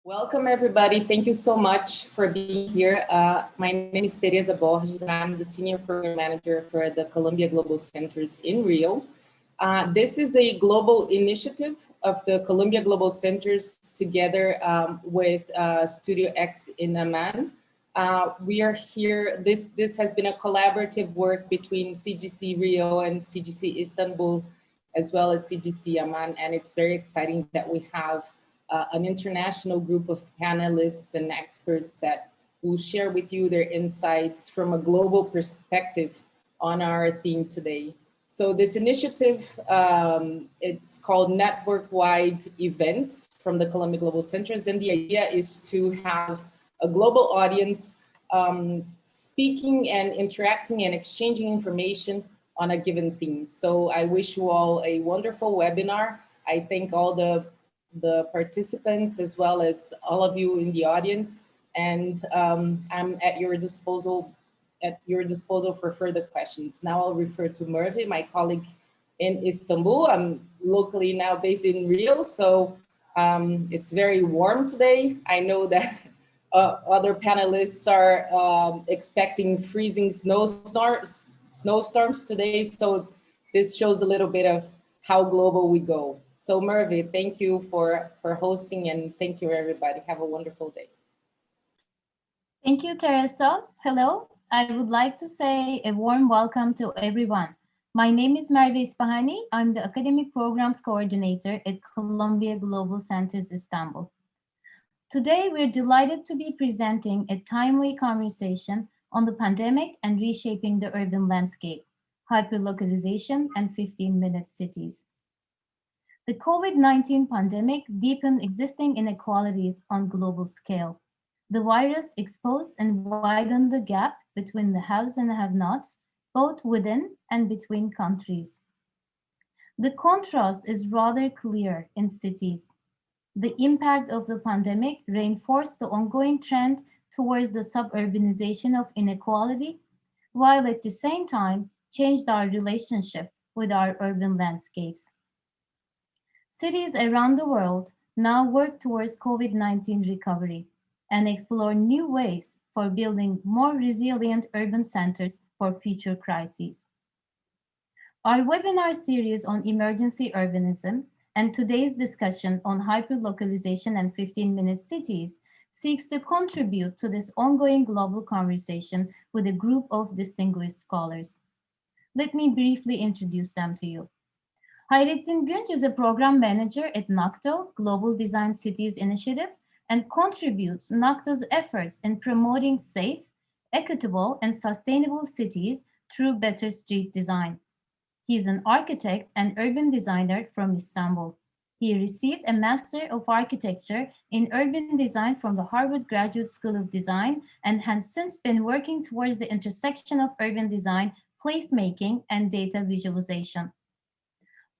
Welcome, everybody. Thank you so much for being here. My name is Teresa Borges, and I'm the Senior Program Manager for the Columbia Global Centers in Rio. This is a global initiative of the Columbia Global Centers together with Studio X in Amman. We are here, this has been a collaborative work between CGC Rio and CGC Istanbul, as well as CGC Amman, and it's very exciting that we have an international group of panelists and experts that will share with you their insights from a global perspective on our theme today. So this initiative, it's called Network-Wide Events from the Columbia Global Centers, and the idea is to have a global audience speaking and interacting and exchanging information on a given theme. So I wish you all a wonderful webinar. I thank all the participants as well as all of you in the audience, and I'm at your disposal for further questions. Now I'll refer to Merve, my colleague in Istanbul. I'm locally now based in Rio, so it's very warm today. I know that other panelists are expecting freezing snowstorms today, so this shows a little bit of how global we go. So Merve, thank you for hosting, and thank you everybody. Have a wonderful day. Thank you, Teresa. Hello. I would like to say a warm welcome to everyone. My name is Merve Ispahani. I'm the Academic Programs Coordinator at Columbia Global Centers Istanbul. Today, we're delighted to be presenting a timely conversation on the pandemic and reshaping the urban landscape, hyperlocalization, and 15-minute cities. The COVID-19 pandemic deepened existing inequalities on global scale. The virus exposed and widened the gap between the haves and have-nots, both within and between countries. The contrast is rather clear in cities. The impact of the pandemic reinforced the ongoing trend towards the suburbanization of inequality, while at the same time changed our relationship with our urban landscapes. Cities around the world now work towards COVID-19 recovery and explore new ways for building more resilient urban centers for future crises. Our webinar series on emergency urbanism and today's discussion on hyperlocalization and 15-minute cities seeks to contribute to this ongoing global conversation with a group of distinguished scholars. Let me briefly introduce them to you. Hayrettin Günç is a program manager at NACTO, Global Design Cities Initiative, and contributes NACTO's efforts in promoting safe, equitable, and sustainable cities through better street design. He is an architect and urban designer from Istanbul. He received a Master of Architecture in Urban Design from the Harvard Graduate School of Design and has since been working towards the intersection of urban design, placemaking, and data visualization.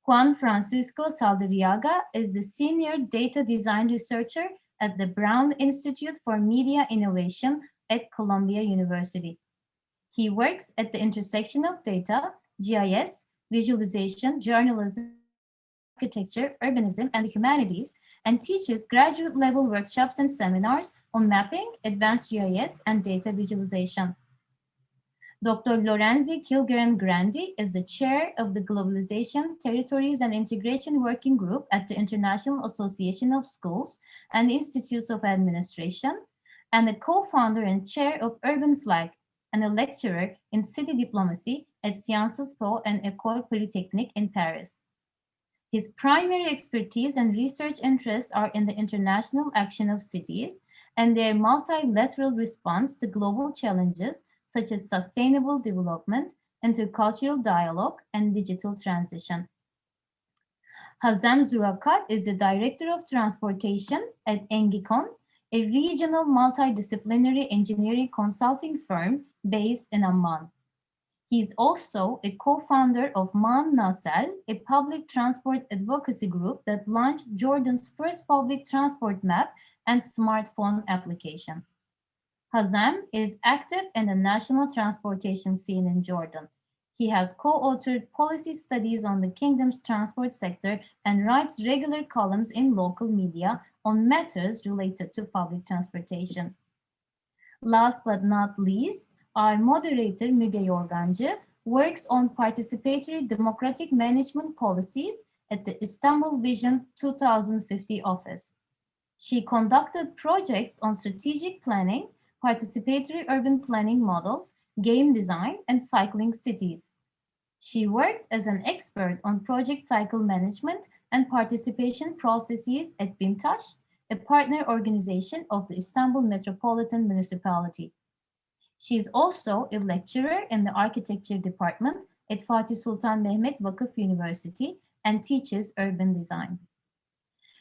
Juan Francisco Saldarriaga is the Senior Data Design Researcher at the Brown Institute for Media Innovation at Columbia University. He works at the intersection of data, GIS, visualization, journalism, architecture, urbanism, and the humanities, and teaches graduate-level workshops and seminars on mapping, advanced GIS, and data visualization. Dr. Lorenzo Kihlgren Grandi is the chair of the Globalization, Territories, and Integration Working Group at the International Association of Schools and Institutes of Administration, and the co-founder and chair of Urban Flag, and a lecturer in city diplomacy at Sciences Po and École Polytechnique in Paris. His primary expertise and research interests are in the international action of cities and their multilateral response to global challenges such as sustainable development, intercultural dialogue, and digital transition. Hazem Zureiqat is the Director of Transportation at Engicon, a regional multidisciplinary engineering consulting firm based in Amman. He is also a co-founder of Man Nasel, a public transport advocacy group that launched Jordan's first public transport map and smartphone application. Hazem is active in the national transportation scene in Jordan. He has co-authored policy studies on the kingdom's transport sector and writes regular columns in local media on matters related to public transportation. Last but not least, our moderator, Müge Yorganci, works on participatory democratic management policies at the Istanbul Vision 2050 office. She conducted projects on strategic planning, participatory urban planning models, game design, and cycling cities. She worked as an expert on project cycle management and participation processes at BİMTAŞ, a partner organization of the Istanbul Metropolitan Municipality. She is also a lecturer in the architecture department at Fatih Sultan Mehmet Vakıf University and teaches urban design.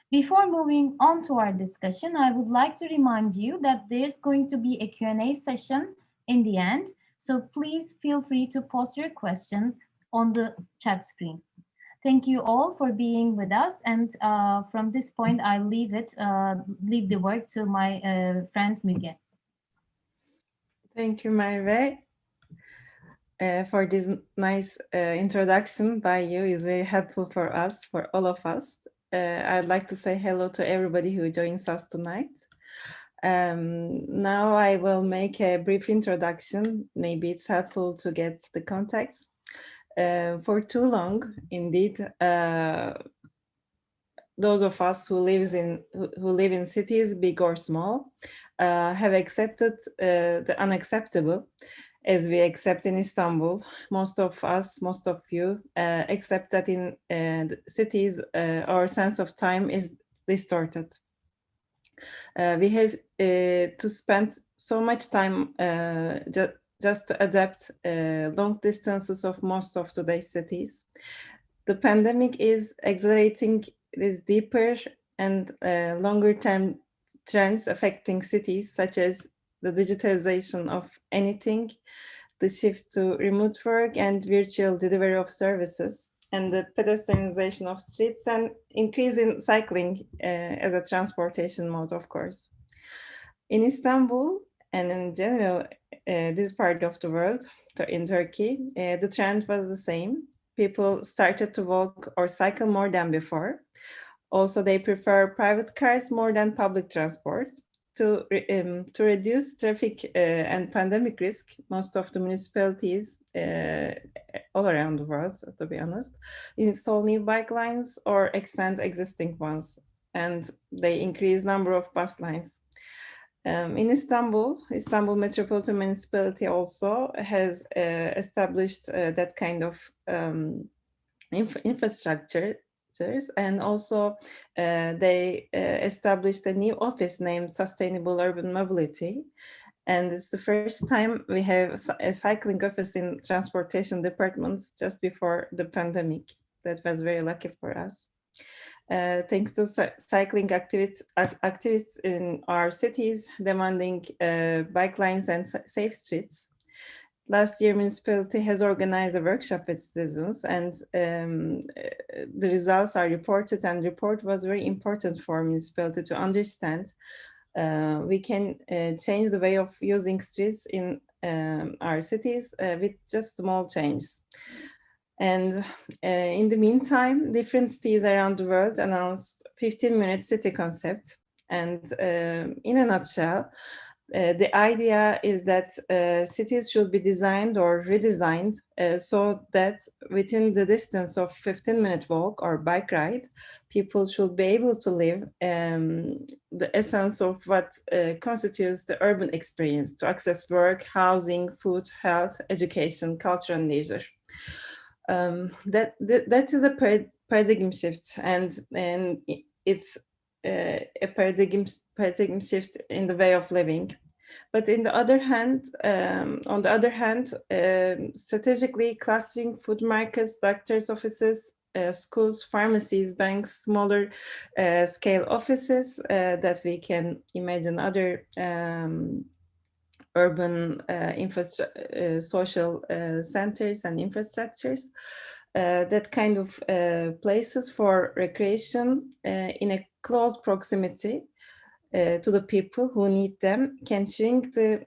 Before moving on to our discussion, I would like to remind you that there is going to be a Q&A session in the end, so please feel free to post your question on the chat screen. Thank you all for being with us, and from this point, I leave the word to my friend Müge. Thank you, Merve, for this nice introduction by you. Is very helpful for us, for all of us. I'd like to say hello to everybody who joins us tonight. Now I will make a brief introduction. Maybe it's helpful to get the context. For too long, indeed, those of us who live in cities, big or small, have accepted the unacceptable, as we accept in Istanbul. Most of us, most of you, accept that in cities, our sense of time is distorted. We have to spend so much time just to adapt long distances of most of today's cities. The pandemic is accelerating these deeper and longer term trends affecting cities, such as the digitalization of anything, the shift to remote work and virtual delivery of services, and the pedestrianization of streets and increase in cycling as a transportation mode, of course. In Istanbul and in general, this part of the world, in Turkey, the trend was the same. People started to walk or cycle more than before. Also, they prefer private cars more than public transport. To reduce traffic and pandemic risk, most of the municipalities all around the world, to be honest, install new bike lines or extend existing ones, and they increase number of bus lines. In Istanbul Metropolitan Municipality also has established that kind of infrastructure. And also they established a new office named Sustainable Urban Mobility. And it's the first time we have a cycling office in transportation departments just before the pandemic. That was very lucky for us. Thanks to cycling activists in our cities demanding bike lanes and safe streets. Last year, municipality has organized a workshop with citizens, and the results are reported, and report was very important for municipality to understand. We can change the way of using streets in our cities with just small changes. And in the meantime, different cities around the world announced 15-minute city concept. And in a nutshell, the idea is that cities should be designed or redesigned so that within the distance of 15-minute walk or bike ride, people should be able to live the essence of what constitutes the urban experience, to access work, housing, food, health, education, culture, and leisure. That is a paradigm shift, and it's a paradigm shift in the way of living. But on the other hand, strategically clustering food markets, doctors' offices, schools, pharmacies, banks, smaller scale offices that we can imagine other urban social centers and infrastructures, that kind of places for recreation in a close proximity to the people who need them, can shrink the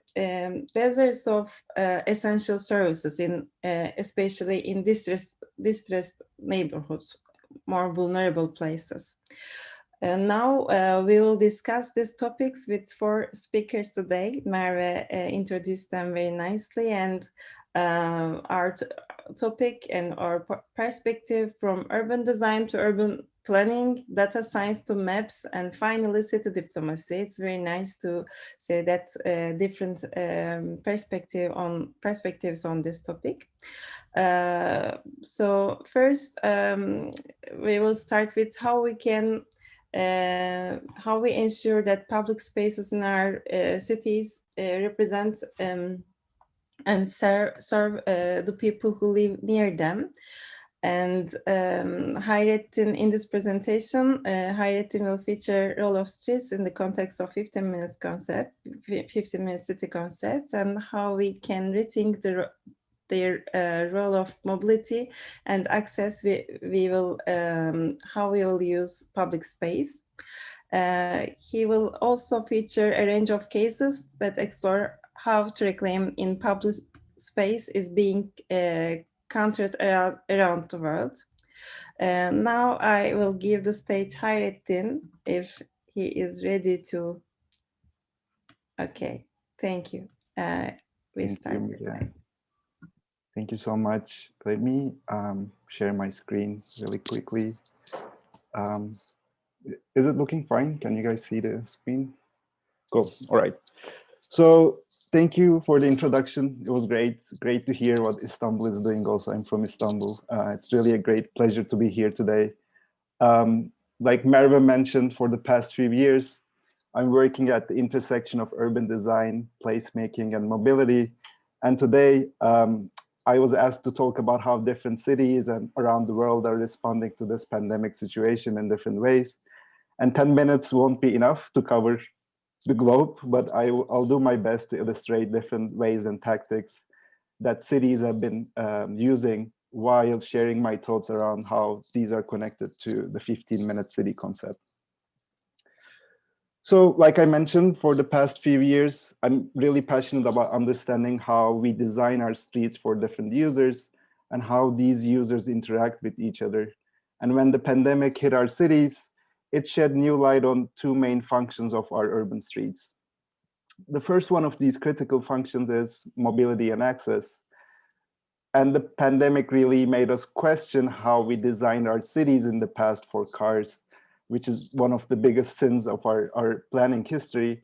deserts of essential services, in especially in distressed neighborhoods, more vulnerable places. Now we will discuss these topics with 4 speakers today. Merve introduced them very nicely, and our topic and our perspective from urban design to urban planning, data science to maps, and finally city diplomacy. It's very nice to say that different perspectives on this topic. So first, we will start with how we ensure that public spaces in our cities represent and serve the people who live near them. And Hayrettin, in this presentation, Hayrettin will feature role of streets in the context of 15 minutes concept, 15-minute city concept, and how we can rethink their role of mobility and access. How we will use public space. He will also feature a range of cases that explore how to reclaim in public space is being countered around the world. Now I will give the stage Hayrettin if he is ready to. Okay, thank you. We start with that. Thank you so much. Let me share my screen really quickly. Is it looking fine? Can you guys see the screen? Cool. All right. So thank you for the introduction. It was great to hear what Istanbul is doing also. I'm from Istanbul. It's really a great pleasure to be here today. Like Merve mentioned, for the past few years, I'm working at the intersection of urban design, placemaking, and mobility. And today, I was asked to talk about how different cities and around the world are responding to this pandemic situation in different ways. And 10 minutes won't be enough to cover the globe, but I'll do my best to illustrate different ways and tactics that cities have been using, while sharing my thoughts around how these are connected to the 15-minute city concept. So like I mentioned, for the past few years, I'm really passionate about understanding how we design our streets for different users and how these users interact with each other. And when the pandemic hit our cities, it shed new light on 2 main functions of our urban streets. The first one of these critical functions is mobility and access. And the pandemic really made us question how we designed our cities in the past for cars, which is one of the biggest sins of our planning history.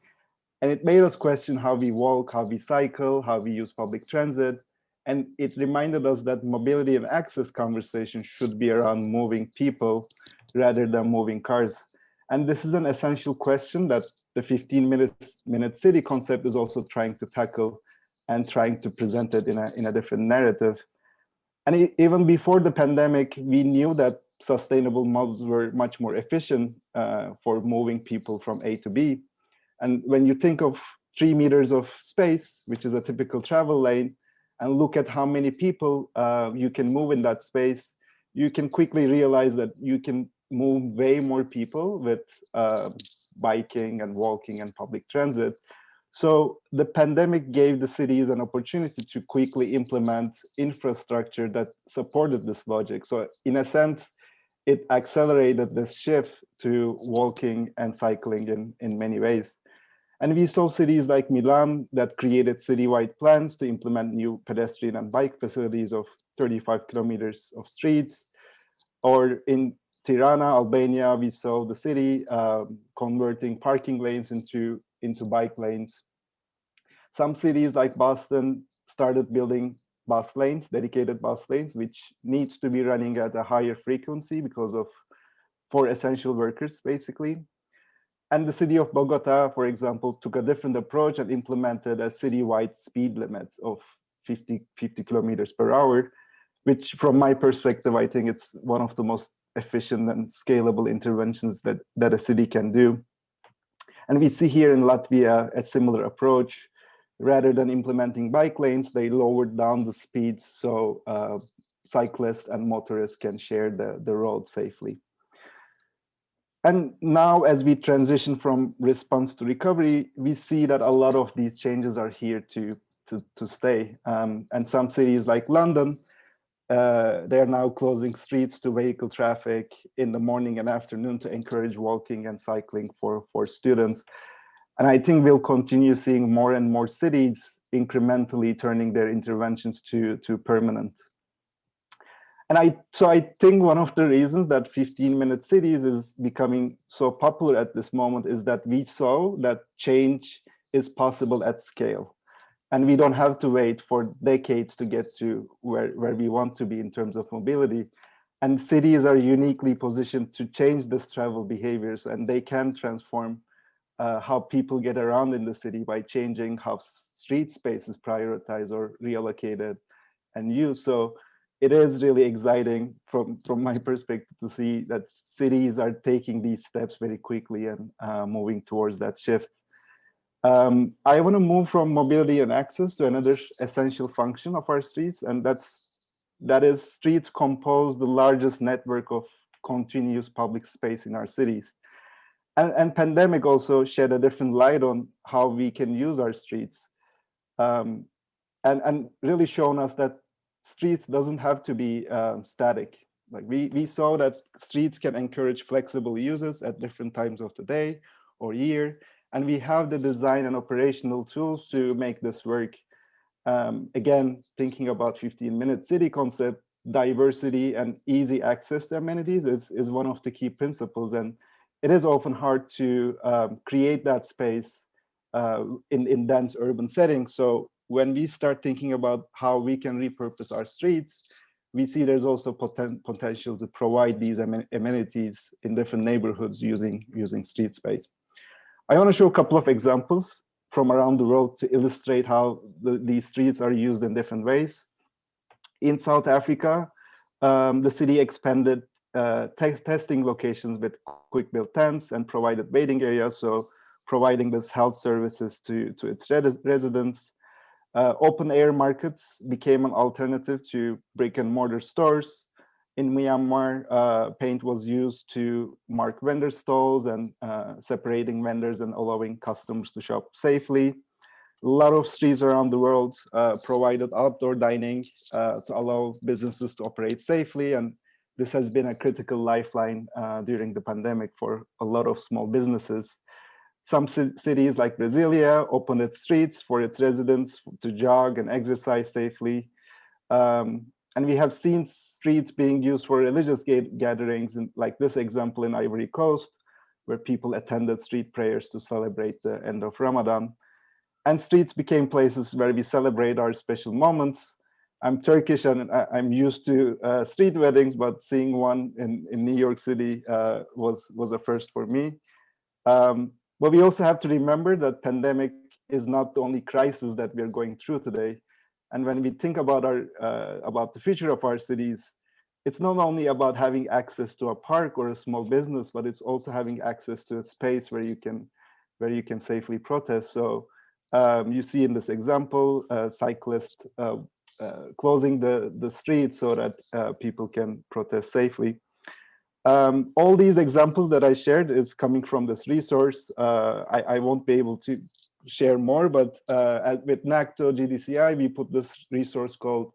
And it made us question how we walk, how we cycle, how we use public transit. And it reminded us that mobility and access conversation should be around moving people rather than moving cars. And this is an essential question that the 15-minute city concept is also trying to tackle and trying to present it in a different narrative. And even before the pandemic, we knew that sustainable models were much more efficient for moving people from A to B. And when you think of 3 meters of space, which is a typical travel lane, and look at how many people you can move in that space, you can quickly realize that you can move way more people with biking and walking and public transit. So the pandemic gave the cities an opportunity to quickly implement infrastructure that supported this logic. So in a sense, it accelerated this shift to walking and cycling in many ways. And we saw cities like Milan that created citywide plans to implement new pedestrian and bike facilities of 35 kilometers of streets. Or in Tirana, Albania, we saw the city converting parking lanes into bike lanes. Some cities like Boston started building bus lanes, dedicated bus lanes, which needs to be running at a higher frequency for essential workers, basically. And the city of Bogota, for example, took a different approach and implemented a citywide speed limit of 50 kilometers per hour, which from my perspective, I think it's one of the most efficient and scalable interventions that a city can do. And we see here in Latvia a similar approach. Rather than implementing bike lanes, they lowered down the speeds so cyclists and motorists can share the road safely. And now, as we transition from response to recovery, we see that a lot of these changes are here to stay. And some cities like London, they are now closing streets to vehicle traffic in the morning and afternoon to encourage walking and cycling for students. And I think we'll continue seeing more and more cities incrementally turning their interventions to permanent. And so I think one of the reasons that 15-minute cities is becoming so popular at this moment is that we saw that change is possible at scale. And we don't have to wait for decades to get to where we want to be in terms of mobility. And cities are uniquely positioned to change this travel behaviors, and they can transform how people get around in the city by changing how street space is prioritized or reallocated and used. So it is really exciting from my perspective to see that cities are taking these steps very quickly and moving towards that shift. I want to move from mobility and access to another essential function of our streets, and that is streets compose the largest network of continuous public space in our cities. And pandemic also shed a different light on how we can use our streets, and really shown us that streets doesn't have to be static. Like we saw that streets can encourage flexible uses at different times of the day or year, and we have the design and operational tools to make this work. Again, thinking about 15-minute city concept, diversity and easy access to amenities is one of the key principles, and it is often hard to create that space in dense urban settings. So when we start thinking about how we can repurpose our streets, we see there's also potential to provide these amenities in different neighborhoods using street space. I want to show a couple of examples from around the world to illustrate how these streets are used in different ways. In South Africa, the city expanded testing locations with quick-built tents and provided waiting areas, so providing this health services to its residents. Open air markets became an alternative to brick and mortar stores. In Myanmar, paint was used to mark vendor stalls and separating vendors and allowing customers to shop safely. A lot of streets around the world provided outdoor dining to allow businesses to operate safely. And this has been a critical lifeline during the pandemic for a lot of small businesses. Some cities like Brasilia opened its streets for its residents to jog and exercise safely. And we have seen streets being used for religious gatherings, like this example in Ivory Coast, where people attended street prayers to celebrate the end of Ramadan. And streets became places where we celebrate our special moments. I'm Turkish and I'm used to street weddings, but seeing one in New York City was a first for me. But we also have to remember that pandemic is not the only crisis that we are going through today. And when we think about the future of our cities, it's not only about having access to a park or a small business, but it's also having access to a space where you can safely protest. So you see in this example, cyclists closing the street so that people can protest safely. All these examples that I shared is coming from this resource. I won't be able to share more, but with NACTO GDCI, we put this resource called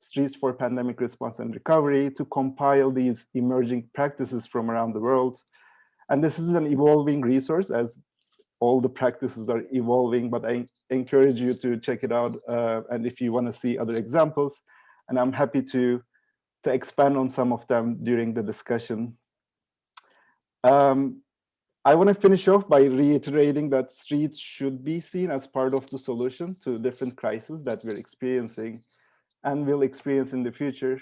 Streets for Pandemic Response and Recovery to compile these emerging practices from around the world. And this is an evolving resource as all the practices are evolving, but I encourage you to check it out. And if you want to see other examples, and I'm happy to expand on some of them during the discussion. I want to finish off by reiterating that streets should be seen as part of the solution to different crises that we're experiencing and will experience in the future.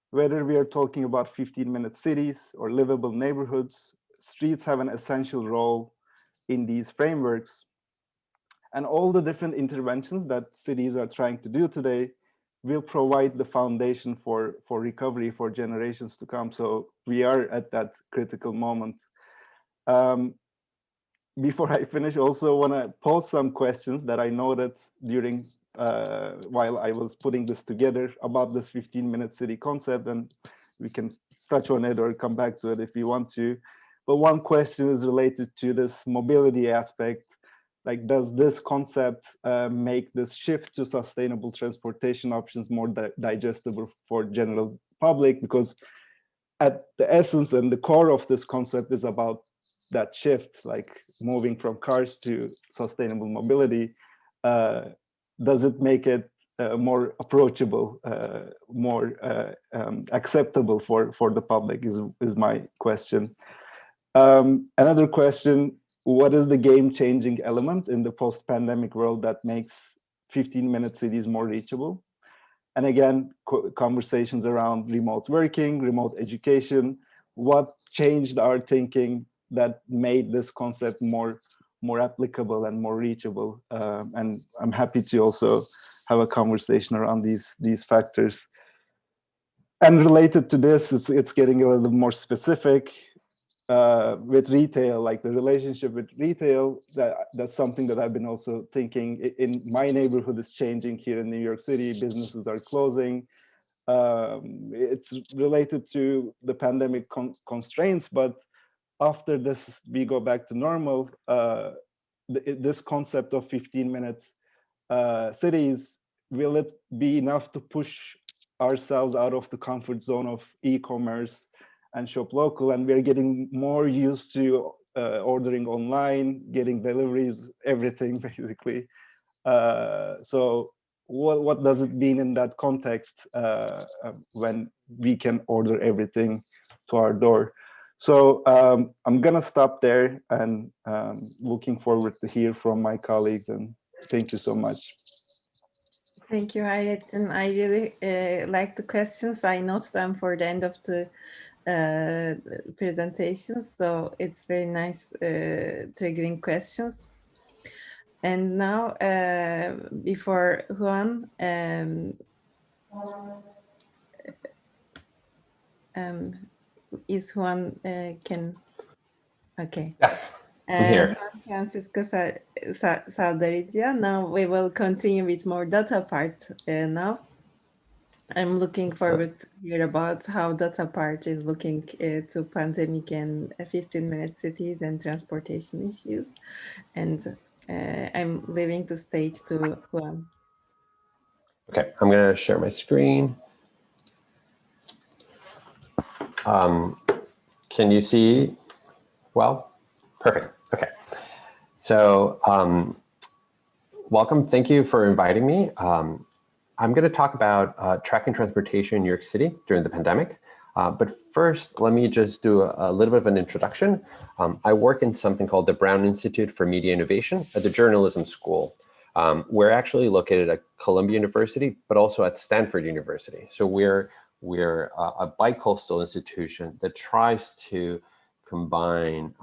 Whether we are talking about 15-minute cities or livable neighborhoods, streets have an essential role in these frameworks. And all the different interventions that cities are trying to do today will provide the foundation for recovery for generations to come. So we are at that critical moment. Before I finish, also want to pose some questions that I noted during while I was putting this together about this 15-minute city concept, and we can touch on it or come back to it if you want to. But one question is related to this mobility aspect. Like, does this concept make this shift to sustainable transportation options more digestible for general public? Because at the essence and the core of this concept is about that shift, like moving from cars to sustainable mobility. Does it make it more approachable, more acceptable for the public is my question. Another question, what is the game-changing element in the post-pandemic world that makes 15-minute cities more reachable? And again, conversations around remote working, remote education, what changed our thinking that made this concept more applicable and more reachable? And I'm happy to also have a conversation around these factors. And related to this, it's getting a little more specific. With retail, like the relationship with retail, that's something that I've been also thinking. In my neighborhood is changing here in New York City. Businesses are closing. It's related to the pandemic constraints, but after this, we go back to normal. This concept of 15-minute cities, will it be enough to push ourselves out of the comfort zone of e-commerce and shop local? And we're getting more used to ordering online, getting deliveries, everything basically. So what does it mean in that context when we can order everything to our door? So I'm gonna stop there, and looking forward to hear from my colleagues, and thank you so much. Thank you, Hayrettin. I really like the questions. I note them for the end of the presentation, so it's very nice triggering questions. And now, before Juan, is Juan can, okay. Yes, I'm here. Francisco Saldarriaga. Now we will continue with more data part now. I'm looking forward to hear about how data part is looking to pandemic and 15-minute cities and transportation issues. And I'm leaving the stage to Juan. Okay, I'm going to share my screen. Can you see well? Perfect. Okay. So welcome. Thank you for inviting me. I'm going to talk about tracking transportation in New York City during the pandemic. But first, let me just do a little bit of an introduction. I work in something called the Brown Institute for Media Innovation at the Journalism School. We're actually located at Columbia University, but also at Stanford University. So we're a bi-coastal institution that tries to combine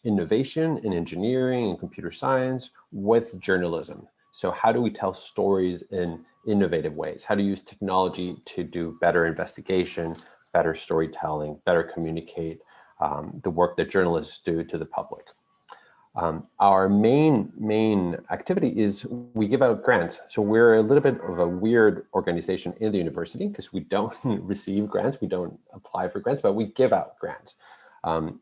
innovation in engineering and computer science with journalism. So how do we tell stories in innovative ways? How to use technology to do better investigation, better storytelling, better communicate the work that journalists do to the public. Our main activity is we give out grants. So we're a little bit of a weird organization in the university because we don't receive grants, we don't apply for grants, but we give out grants.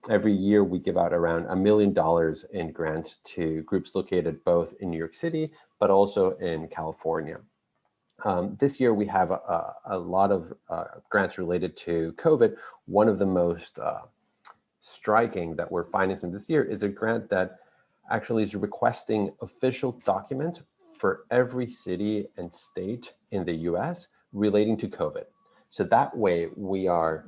Every year we give out around $1 million in grants to groups located both in New York City, but also in California. This year we have a lot of grants related to COVID. One of the most striking that we're financing this year is a grant that actually is requesting official documents for every city and state in the US relating to COVID. So that way we are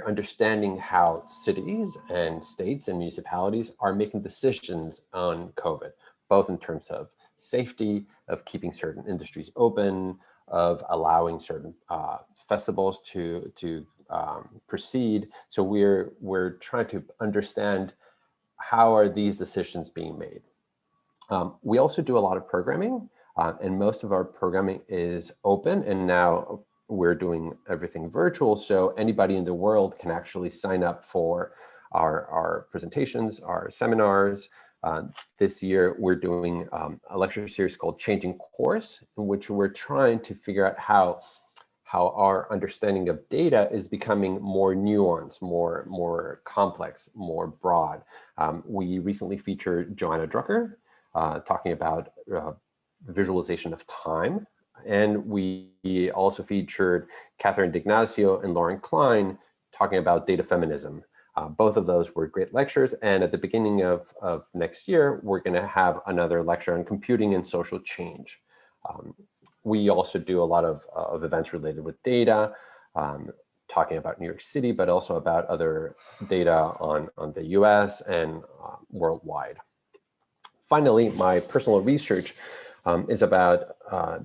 understanding how cities and states and municipalities are making decisions on COVID, both in terms of safety, of keeping certain industries open, of allowing certain festivals to proceed. So we're trying to understand how are these decisions being made. We also do a lot of programming, and most of our programming is open, and now we're doing everything virtual, so anybody in the world can actually sign up for our presentations, our seminars. This year, we're doing a lecture series called Changing Course, in which we're trying to figure out how our understanding of data is becoming more nuanced, more complex, more broad. We recently featured Joanna Drucker talking about visualization of time. And we also featured Catherine D'Ignacio and Lauren Klein talking about data feminism. Both of those were great lectures. And at the beginning of next year, we're going to have another lecture on computing and social change. We also do a lot of events related with data, talking about New York City, but also about other data on the US and worldwide. Finally, my personal research is about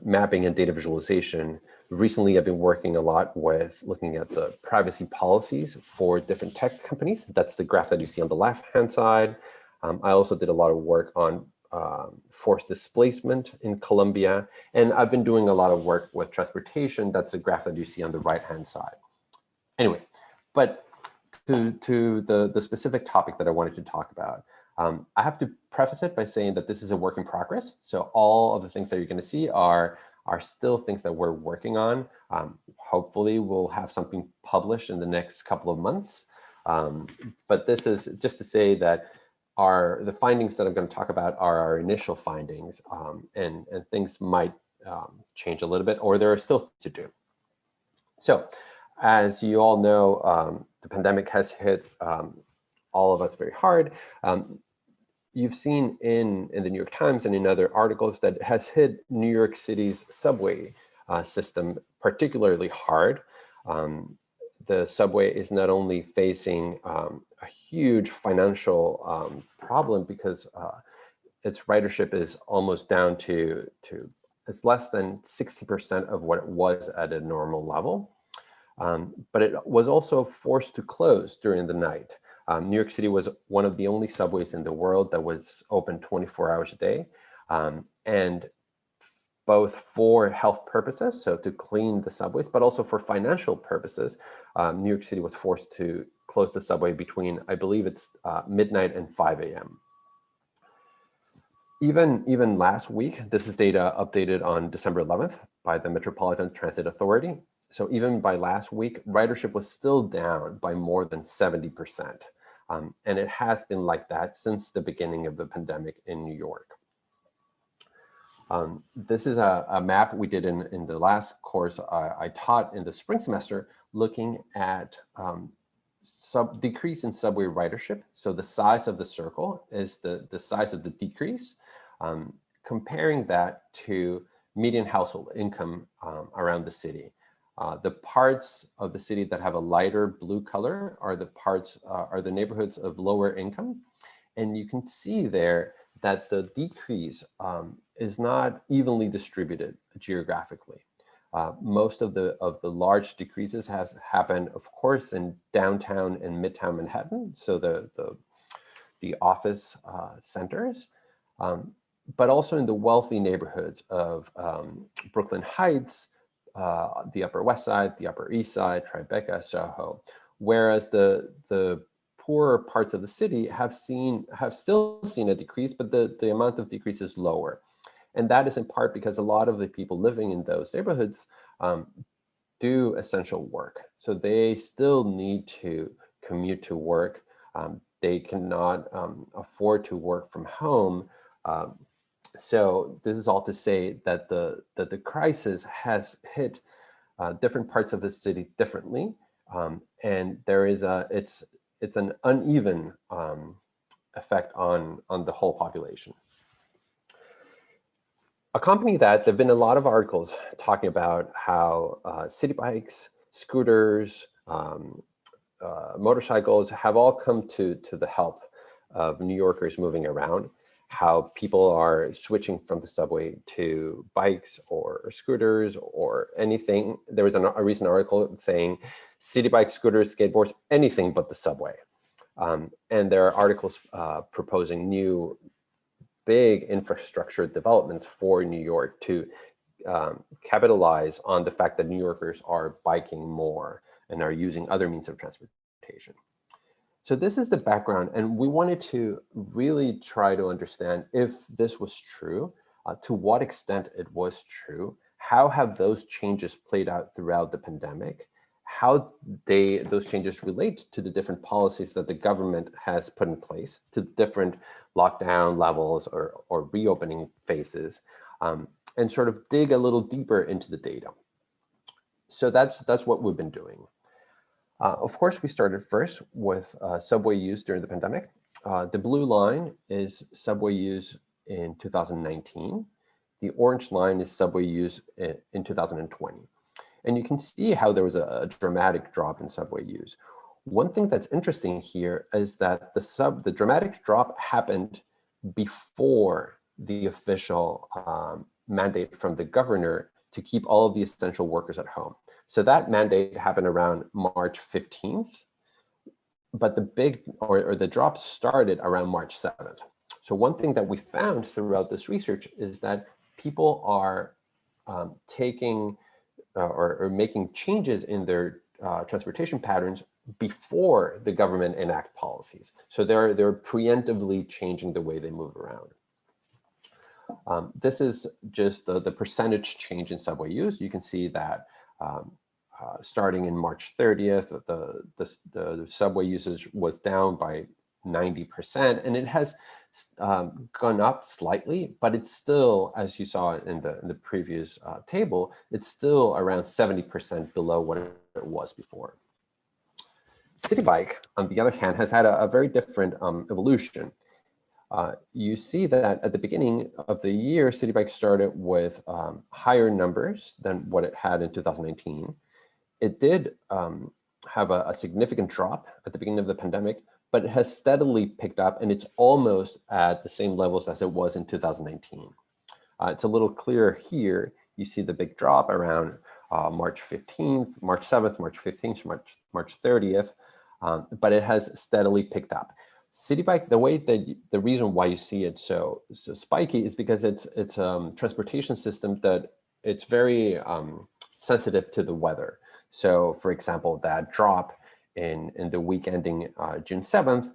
mapping and data visualization. Recently, I've been working a lot with looking at the privacy policies for different tech companies. That's the graph that you see on the left-hand side. I also did a lot of work on forced displacement in Colombia. And I've been doing a lot of work with transportation. That's the graph that you see on the right-hand side. Anyway, but to the specific topic that I wanted to talk about, I have to preface it by saying that this is a work in progress. So all of the things that you're going to see are still things that we're working on. Hopefully we'll have something published in the next couple of months. But this is just to say that the findings that I'm going to talk about are our initial findings, and things might change a little bit, or there are still to do. So as you all know, the pandemic has hit all of us very hard. You've seen in the New York Times and in other articles that it has hit New York City's subway system particularly hard. The subway is not only facing a huge financial problem because its ridership is almost down to it's less than 60% of what it was at a normal level. But it was also forced to close during the night. New York City was one of the only subways in the world that was open 24 hours a day. And both for health purposes, so to clean the subways, but also for financial purposes, New York City was forced to close the subway between, I believe it's midnight and 5 a.m. Even last week, this is data updated on December 11th by the Metropolitan Transit Authority. So even by last week, ridership was still down by more than 70%. And it has been like that since the beginning of the pandemic in New York. This is a map we did in the last course I taught in the spring semester, looking at decrease in subway ridership. So the size of the circle is the size of the decrease, comparing that to median household income around the city. The parts of the city that have a lighter blue color are the neighborhoods of lower income. And you can see there that the decrease is not evenly distributed geographically. Most of the large decreases has happened, of course, in downtown and midtown Manhattan, so the office centers, but also in the wealthy neighborhoods of Brooklyn Heights, the Upper West Side, the Upper East Side, Tribeca, Soho, whereas the poorer parts of the city have still seen a decrease, but the amount of decrease is lower. And that is in part because a lot of the people living in those neighborhoods do essential work. So they still need to commute to work. They cannot afford to work from home. So this is all to say that the crisis has hit different parts of the city differently, and there is it's an uneven effect on the whole population. Accompany that, there've been a lot of articles talking about how city bikes, scooters, motorcycles have all come to the help of New Yorkers moving around, how people are switching from the subway to bikes or scooters or anything. There was a recent article saying city bikes, scooters, skateboards, anything but the subway. And there are articles proposing new big infrastructure developments for New York to capitalize on the fact that New Yorkers are biking more and are using other means of transportation. So this is the background, and we wanted to really try to understand if this was true, to what extent it was true, how have those changes played out throughout the pandemic, how those changes relate to the different policies that the government has put in place, to different lockdown levels or reopening phases, and sort of dig a little deeper into the data. So that's what we've been doing. Of course, we started first with subway use during the pandemic. The blue line is subway use in 2019. The orange line is subway use in 2020. And you can see how there was a dramatic drop in subway use. One thing that's interesting here is that the dramatic drop happened before the official mandate from the governor to keep all of the essential workers at home. So that mandate happened around March 15th, but the drop started around March 7th. So one thing that we found throughout this research is that people are taking or making changes in their transportation patterns before the government enact policies. So they're preemptively changing the way they move around. This is just the percentage change in subway use. You can see that starting in March 30th, the subway usage was down by 90%, and it has gone up slightly, but it's still, as you saw in the previous table, it's still around 70% below what it was before. City Bike, on the other hand, has had a very different evolution. You see that at the beginning of the year, City Bike started with higher numbers than what it had in 2019. It did have a significant drop at the beginning of the pandemic, but it has steadily picked up, and it's almost at the same levels as it was in 2019. It's a little clearer here. You see the big drop around March 15th, March 7th, March 15th, March 30th, but it has steadily picked up. City Bike, the reason why you see it so spiky is because it's a transportation system that it's very sensitive to the weather. So, for example, that drop in the week ending June 7th,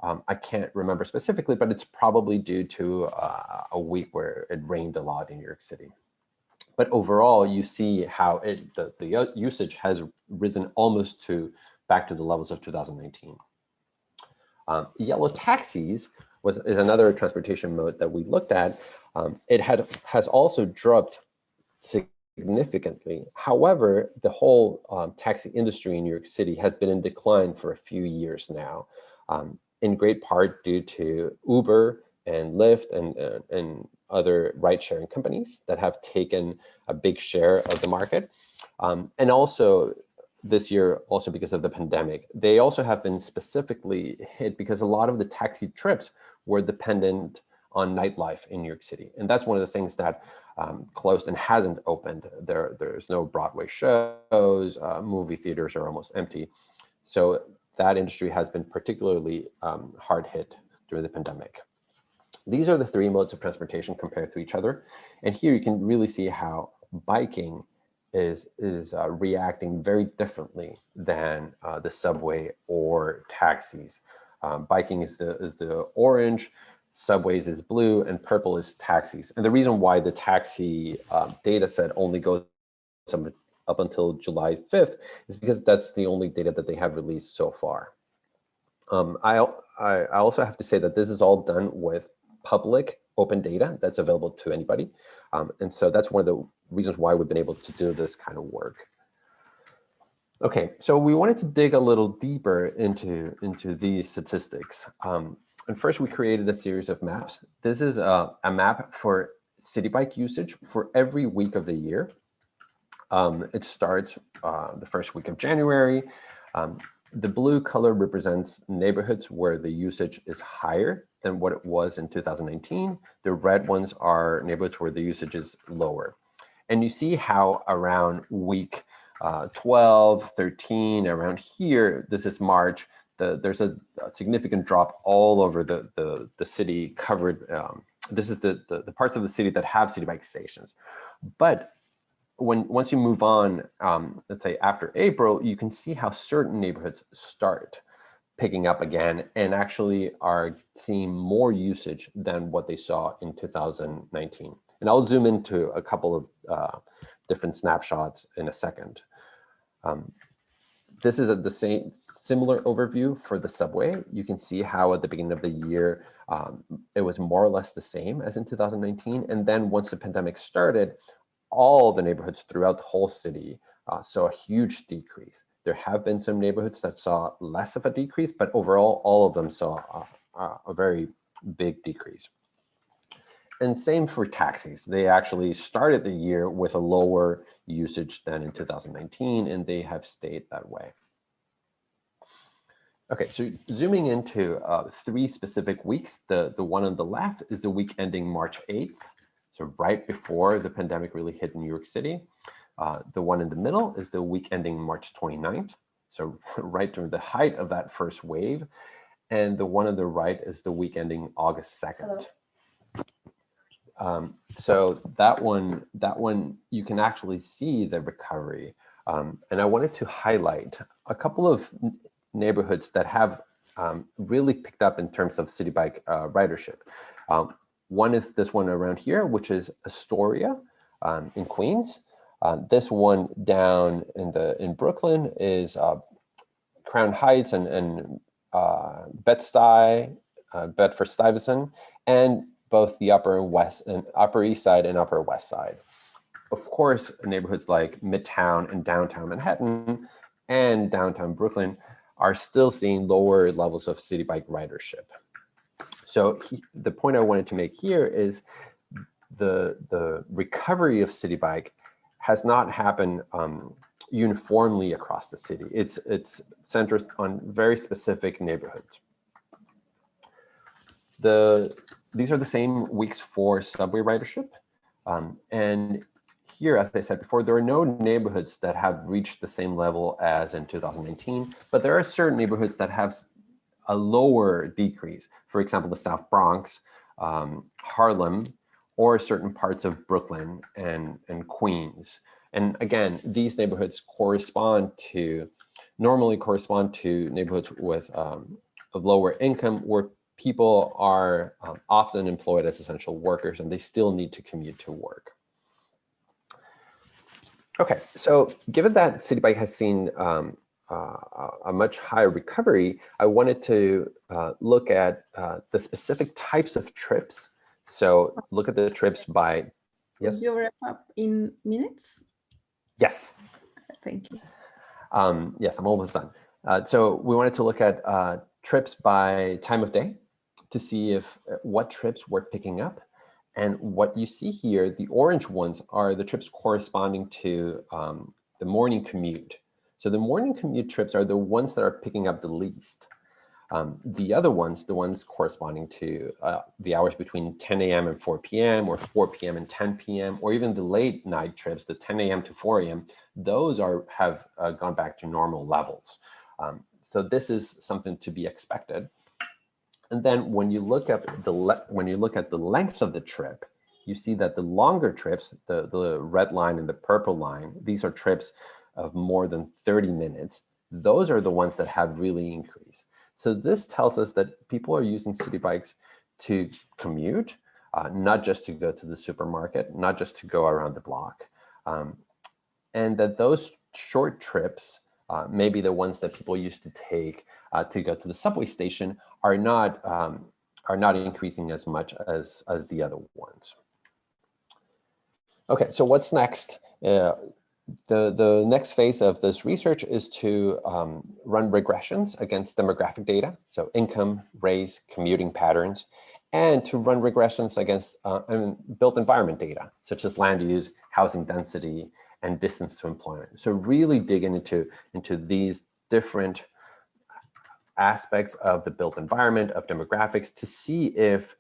I can't remember specifically, but it's probably due to a week where it rained a lot in New York City. But overall, you see how the usage has risen almost back to the levels of 2019. Yellow taxis is another transportation mode that we looked at. It has also dropped significantly. However, the whole taxi industry in New York City has been in decline for a few years now, in great part due to Uber and Lyft and other ride-sharing companies that have taken a big share of the market. And also this year, also because of the pandemic, they also have been specifically hit because a lot of the taxi trips were dependent on nightlife in New York City. And that's one of the things that closed and hasn't opened. There's no Broadway shows, movie theaters are almost empty. So that industry has been particularly hard hit during the pandemic. These are the three modes of transportation compared to each other. And here you can really see how biking is reacting very differently than the subway or taxis. Biking is the orange, subways is blue, and purple is taxis. And the reason why the taxi data set only goes up until July 5th is because that's the only data that they have released so far. I also have to say that this is all done with public open data that's available to anybody. And so that's one of the reasons why we've been able to do this kind of work. Okay, so we wanted to dig a little deeper into these statistics. And first we created a series of maps. This is a map for City Bike usage for every week of the year. It starts the first week of January. The blue color represents neighborhoods where the usage is higher than what it was in 2019. The red ones are neighborhoods where the usage is lower. And you see how around week 12, 13, around here, this is March, there's a significant drop all over the city covered. This is the parts of the city that have City Bike stations. But once you move on, let's say after April, you can see how certain neighborhoods start picking up again and actually are seeing more usage than what they saw in 2019. And I'll zoom into a couple of different snapshots in a second. This is the same similar overview for the subway. You can see how at the beginning of the year, it was more or less the same as in 2019. And then once the pandemic started, all the neighborhoods throughout the whole city saw a huge decrease. There have been some neighborhoods that saw less of a decrease, but overall, all of them saw a very big decrease. And same for taxis. They actually started the year with a lower usage than in 2019, and they have stayed that way. Okay, so zooming into 3 specific weeks, the one on the left is the week ending March 8th, so right before the pandemic really hit New York City. The one in the middle is the week ending March 29th, so right during the height of that first wave. And the one on the right is the week ending August 2nd. So that one, you can actually see the recovery. And I wanted to highlight a couple of neighborhoods that have really picked up in terms of city bike ridership. One is this one around here, which is Astoria in Queens. This one down in Brooklyn is Crown Heights and Bed-Stuy, Bedford-Stuyvesant, and both the Upper East Side and Upper West Side. Of course, neighborhoods like Midtown and downtown Manhattan and downtown Brooklyn are still seeing lower levels of city bike ridership. So the point I wanted to make here is the recovery of city bike has not happened uniformly across the city. It's centered on very specific neighborhoods. These are the same weeks for subway ridership. And here, as I said before, there are no neighborhoods that have reached the same level as in 2019, but there are certain neighborhoods that have a lower decrease. For example, the South Bronx, Harlem, or certain parts of Brooklyn and Queens. And again, these neighborhoods normally correspond to neighborhoods with a lower income where people are often employed as essential workers and they still need to commute to work. Okay, so given that city bike has seen a much higher recovery, I wanted to look at the specific types of trips. So look at the trips by, yes? Would you wrap up in minutes? Yes. Thank you. Yes, I'm almost done. So we wanted to look at trips by time of day to see what trips were picking up. And what you see here, the orange ones are the trips corresponding to the morning commute. So the morning commute trips are the ones that are picking up the least. The other ones, the ones corresponding to the hours between 10 a.m. and 4 p.m. or 4 p.m. and 10 p.m. or even the late night trips, the 10 a.m. to 4 a.m., those have gone back to normal levels. So this is something to be expected. And then when you look at the length of the trip, you see that the longer trips, the red line and the purple line, these are trips of more than 30 minutes. Those are the ones that have really increased. So this tells us that people are using city bikes to commute, not just to go to the supermarket, not just to go around the block. And that those short trips, maybe the ones that people used to take to go to the subway station, are not increasing as much as the other ones. Okay, so what's next? The next phase of this research is to run regressions against demographic data, so income, race, commuting patterns, and to run regressions against built environment data, such as land use, housing density, and distance to employment. So really digging into these different aspects of the built environment, of demographics, to see if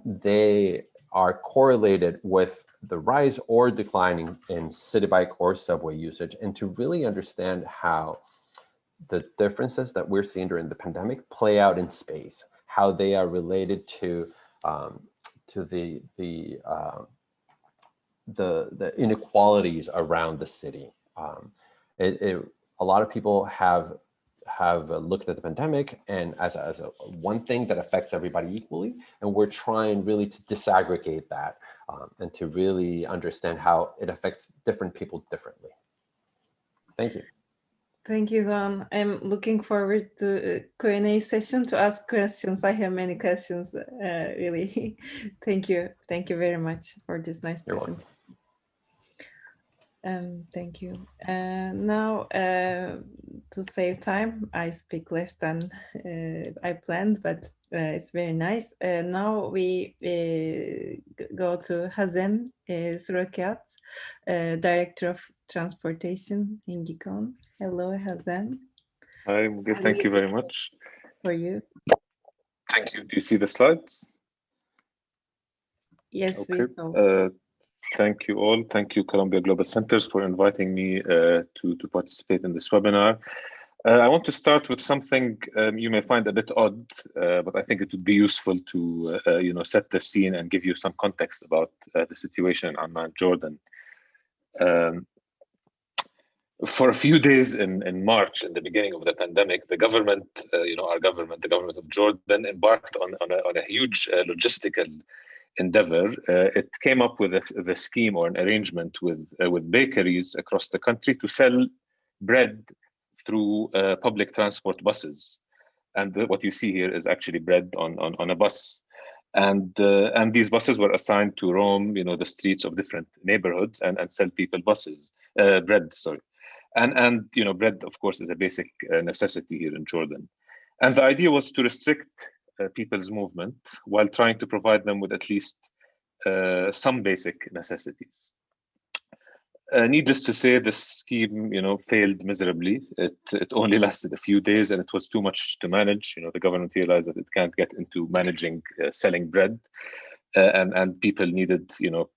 they are correlated with the rise or declining in city bike or subway usage, and to really understand how the differences that we're seeing during the pandemic play out in space, how they are related to the inequalities around the city. A lot of people have looked at the pandemic and as one thing that affects everybody equally, and we're trying really to disaggregate that and to really understand how it affects different people differently. Thank you. Thank you, Juan. I'm looking forward to a Q&A session to ask questions. I have many questions, really. Thank you. Thank you very much for this nice presentation. Thank you. Now, to save time, I speak less than I planned, but it's very nice. Now we go to Hazem Zureiqat, Director of Transportation in GİKON. Hello, Hazem. Hi, Müge. Thank you very much. For you. Thank you. Do you see the slides? Yes, okay. we saw. Thank you all. Thank you, Columbia Global Centers, for inviting me to participate in this webinar. I want to start with something you may find a bit odd, but I think it would be useful to set the scene and give you some context about the situation in Amman, Jordan. For a few days in March, in the beginning of the pandemic, the government, our government, the government of Jordan, embarked on a huge logistical endeavor. It came up with the scheme or an arrangement with bakeries across the country to sell bread through public transport buses. And what you see here is actually bread on a bus. And these buses were assigned to roam, the streets of different neighborhoods and sell people bread, sorry. And bread, of course, is a basic necessity here in Jordan. And the idea was to restrict people's movement while trying to provide them with at least some basic necessities. Needless to say, this scheme, failed miserably. It only lasted a few days, and it was too much to manage. The government realized that it can't get into managing selling bread, and people needed,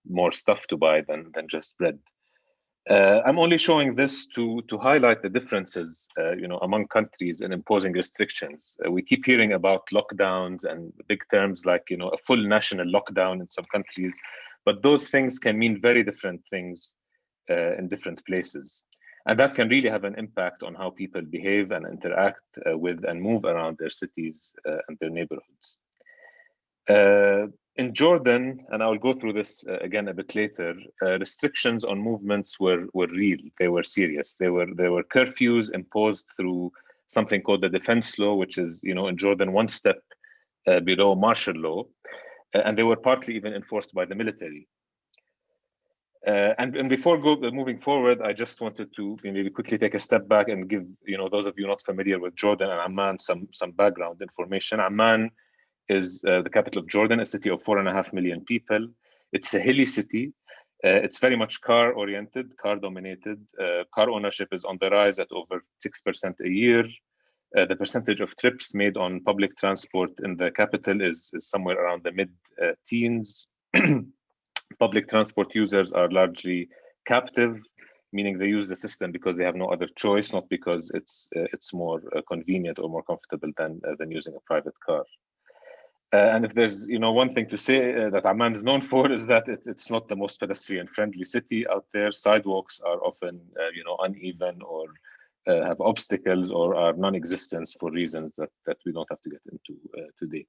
more stuff to buy than just bread. I'm only showing this to highlight the differences, among countries in imposing restrictions. We keep hearing about lockdowns and big terms like, a full national lockdown in some countries, but those things can mean very different things in different places. And that can really have an impact on how people behave and interact with and move around their cities and their neighborhoods. In Jordan, and I'll go through this again a bit later, restrictions on movements were real. They were serious. There were curfews imposed through something called the defense law, which is, in Jordan, one step below martial law, and they were partly even enforced by the military. And before moving forward, I just wanted to maybe quickly take a step back and give those of you not familiar with Jordan and Amman some background information. Amman is the capital of Jordan, a city of 4.5 million people. It's a hilly city. It's very much car-oriented, car-dominated. Car ownership is on the rise at over 6% a year. The percentage of trips made on public transport in the capital is somewhere around the mid-teens. Public transport users are largely captive, meaning they use the system because they have no other choice, not because it's more convenient or more comfortable than using a private car. And if there's one thing to say that Amman is known for is that it's not the most pedestrian-friendly city out there. Sidewalks are often uneven or have obstacles or are non-existent for reasons that we don't have to get into today.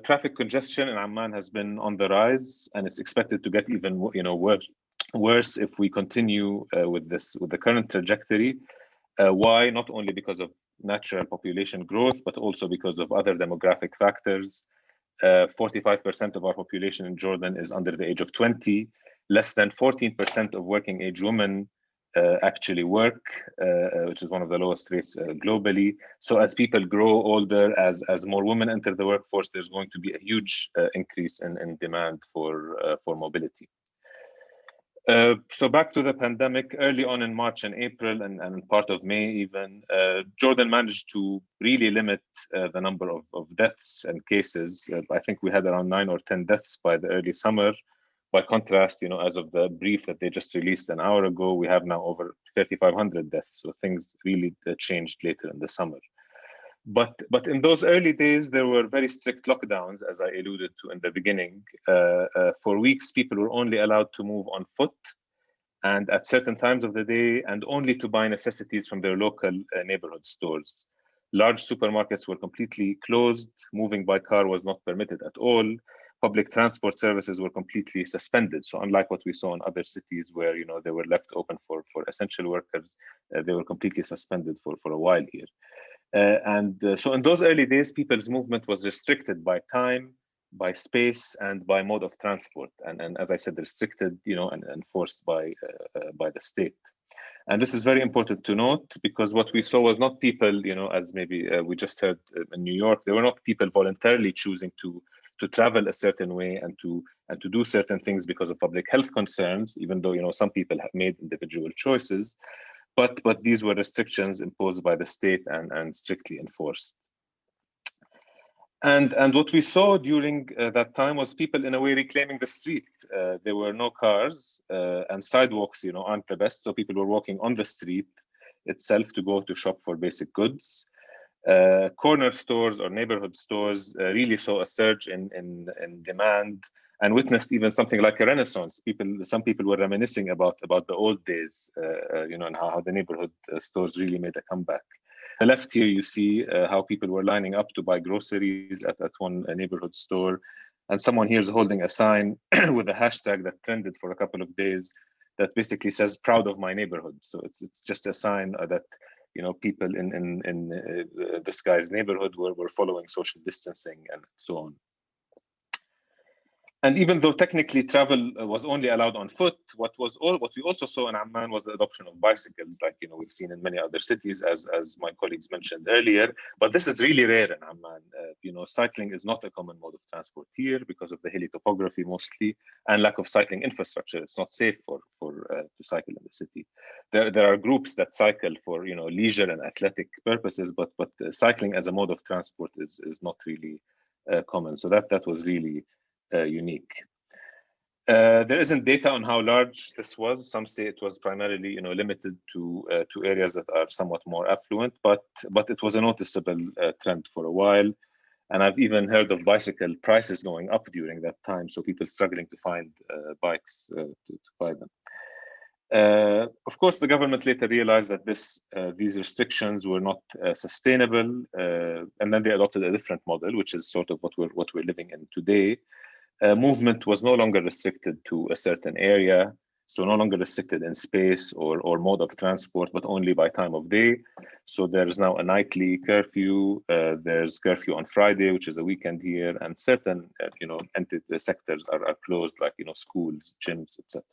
Traffic congestion in Amman has been on the rise, and it's expected to get even worse if we continue with the current trajectory. Why? Not only because of natural population growth, but also because of other demographic factors. 45% of our population in Jordan is under the age of 20. Less than 14% of working age women actually work, which is one of the lowest rates globally. So as people grow older, as more women enter the workforce, there's going to be a huge increase in demand for mobility. So back to the pandemic, early on in March and April and part of May even, Jordan managed to really limit the number of deaths and cases. I think we had around 9 or 10 deaths by the early summer. By contrast, as of the brief that they just released an hour ago, we have now over 3,500 deaths. So things really changed later in the summer. But in those early days, there were very strict lockdowns, as I alluded to in the beginning. For weeks, people were only allowed to move on foot and at certain times of the day, and only to buy necessities from their local neighborhood stores. Large supermarkets were completely closed. Moving by car was not permitted at all. public transport services were completely suspended. So unlike what we saw in other cities where, you know, they were left open for essential workers, they were completely suspended for a while here. So in those early days, people's movement was restricted by time, by space, and by mode of transport. And as I said, restricted, you know, and enforced by the state. And this is very important to note, because what we saw was not people, you know, as maybe we just heard in New York, there were not people voluntarily choosing to travel a certain way and to do certain things because of public health concerns, even though, you know, some people have made individual choices, but these were restrictions imposed by the state and strictly enforced. And what we saw during that time was people in a way reclaiming the street. There were no cars and sidewalks, you know, aren't the best. So people were walking on the street itself to go to shop for basic goods. Corner stores or neighborhood stores really saw a surge in demand and witnessed even something like a renaissance. Some people were reminiscing about the old days, you know, and how the neighborhood stores really made a comeback. On the left here, you see how people were lining up to buy groceries at one neighborhood store. And someone here is holding a sign with a hashtag that trended for a couple of days that basically says, "Proud of my neighborhood." So it's just a sign that, you know, people in this guy's neighborhood were following social distancing and so on. And even though technically travel was only allowed on foot, what we also saw in Amman was the adoption of bicycles, like, you know, we've seen in many other cities, as my colleagues mentioned earlier. But this is really rare in Amman. You know, cycling is not a common mode of transport here because of the hilly topography mostly and lack of cycling infrastructure. It's not safe to cycle in the city. There are groups that cycle for, you know, leisure and athletic purposes, but cycling as a mode of transport is not really common. So that was really unique. There isn't data on how large this was. Some say it was primarily, you know, limited to areas that are somewhat more affluent, but it was a noticeable trend for a while. And I've even heard of bicycle prices going up during that time, so people struggling to find bikes to buy them. Of course, the government later realized that these restrictions were not sustainable, and then they adopted a different model, which is sort of what we're living in today. Movement was no longer restricted to a certain area, so no longer restricted in space or mode of transport, but only by time of day. So there's now a nightly curfew. There's curfew on Friday, which is a weekend here, and certain you know, sectors are closed, like, you know, schools, gyms, etc.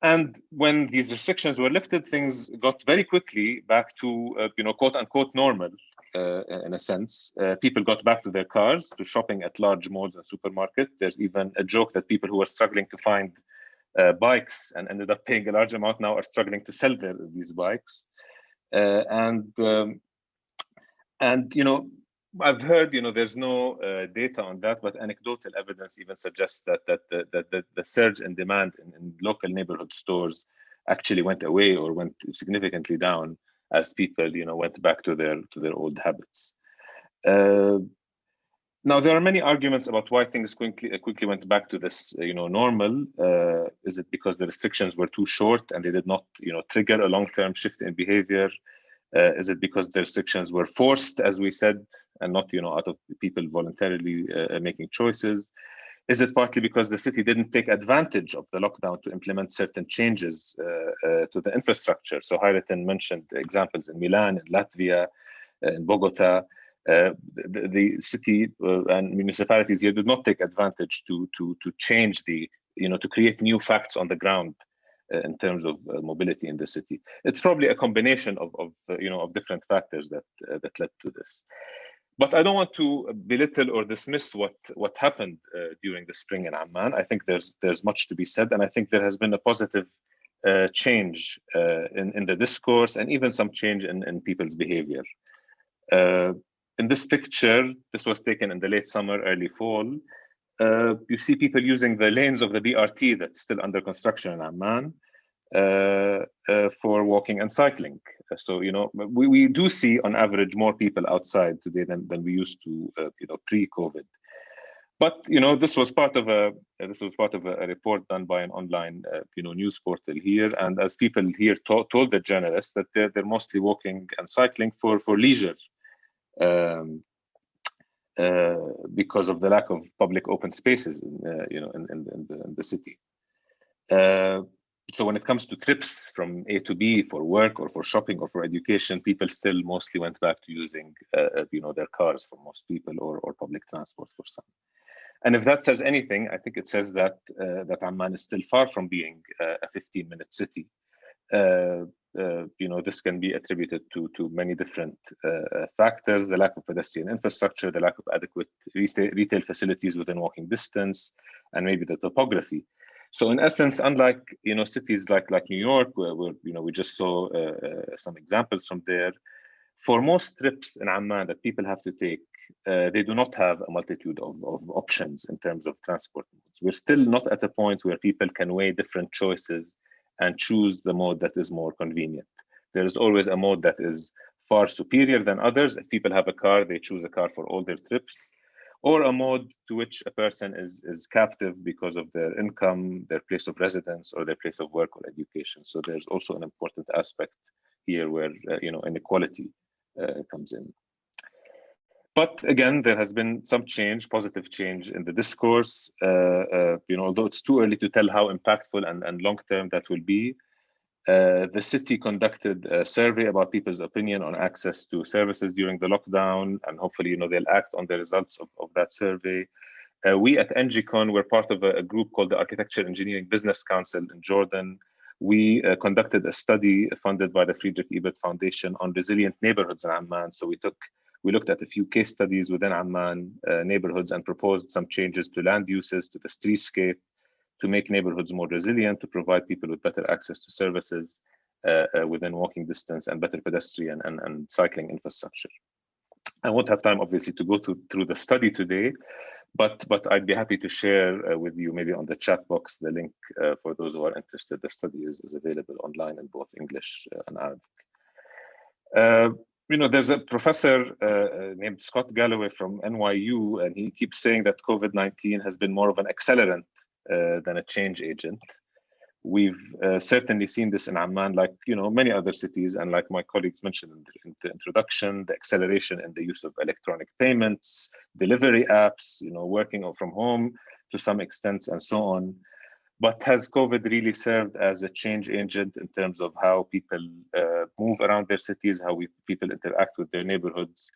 And when these restrictions were lifted, things got very quickly back to you know, quote unquote normal. In a sense, people got back to their cars, to shopping at large malls and supermarkets. There's even a joke that people who were struggling to find bikes and ended up paying a large amount now are struggling to sell these bikes. And you know, I've heard, you know, there's no data on that, but anecdotal evidence even suggests that the surge in demand in local neighborhood stores actually went away or went significantly down as people, you know, went back to their old habits. Now, there are many arguments about why things quickly went back to this, you know, normal. Is it because the restrictions were too short and they did not, you know, trigger a long-term shift in behavior? Is it because the restrictions were forced, as we said, and not, you know, out of people voluntarily making choices? Is it partly because the city didn't take advantage of the lockdown to implement certain changes to the infrastructure? So Hayrettin mentioned examples in Milan, in Latvia, in Bogota. The city and municipalities here did not take advantage to change to create new facts on the ground in terms of mobility in the city. It's probably a combination of different factors that led to this. But I don't want to belittle or dismiss what happened during the spring in Amman. I think there's much to be said, and I think there has been a positive change in the discourse and even some change in people's behavior. In this picture, this was taken in the late summer, early fall. You see people using the lanes of the BRT that's still under construction in Amman for walking and cycling. So, you know, we do see on average more people outside today than we used to, pre-COVID. But, you know, this was part of a report done by an online, news portal here. And as people here told the journalists that they're mostly walking and cycling for leisure because of the lack of public open spaces, in the city. So when it comes to trips from A to B for work or for shopping or for education, people still mostly went back to using, their cars for most people, or public transport for some. And if that says anything, I think it says that Amman is still far from being a 15-minute city. This can be attributed to many different factors: the lack of pedestrian infrastructure, the lack of adequate retail facilities within walking distance, and maybe the topography. So in essence, unlike cities like New York, where we just saw some examples from there, for most trips in Amman that people have to take, they do not have a multitude of options in terms of transport modes. We're still not at a point where people can weigh different choices and choose the mode that is more convenient. There is always a mode that is far superior than others. If people have a car, they choose a car for all their trips, or a mode to which a person is captive because of their income, their place of residence, or their place of work or education. So there's also an important aspect here where inequality comes in. But again, there has been some change, positive change in the discourse. Although it's too early to tell how impactful and long-term that will be, the city conducted a survey about people's opinion on access to services during the lockdown, and hopefully, they'll act on the results of that survey. We at NGCon were part of a group called the Architecture Engineering Business Council in Jordan. We conducted a study funded by the Friedrich Ebert Foundation on resilient neighborhoods in Amman. So we looked at a few case studies within Amman neighborhoods and proposed some changes to land uses, to the streetscape, to make neighborhoods more resilient, to provide people with better access to services within walking distance, and better pedestrian and cycling infrastructure. I won't have time, obviously, to go through the study today, but I'd be happy to share with you, maybe on the chat box, the link for those who are interested. The study is available online in both English and Arabic. There's a professor named Scott Galloway from NYU, and he keeps saying that COVID-19 has been more of an accelerant than a change agent. We've certainly seen this in Amman, like many other cities, and like my colleagues mentioned in the introduction, the acceleration in the use of electronic payments, delivery apps, working from home to some extent, and so on. But has COVID really served as a change agent in terms of how people move around their cities, how people interact with their neighborhoods,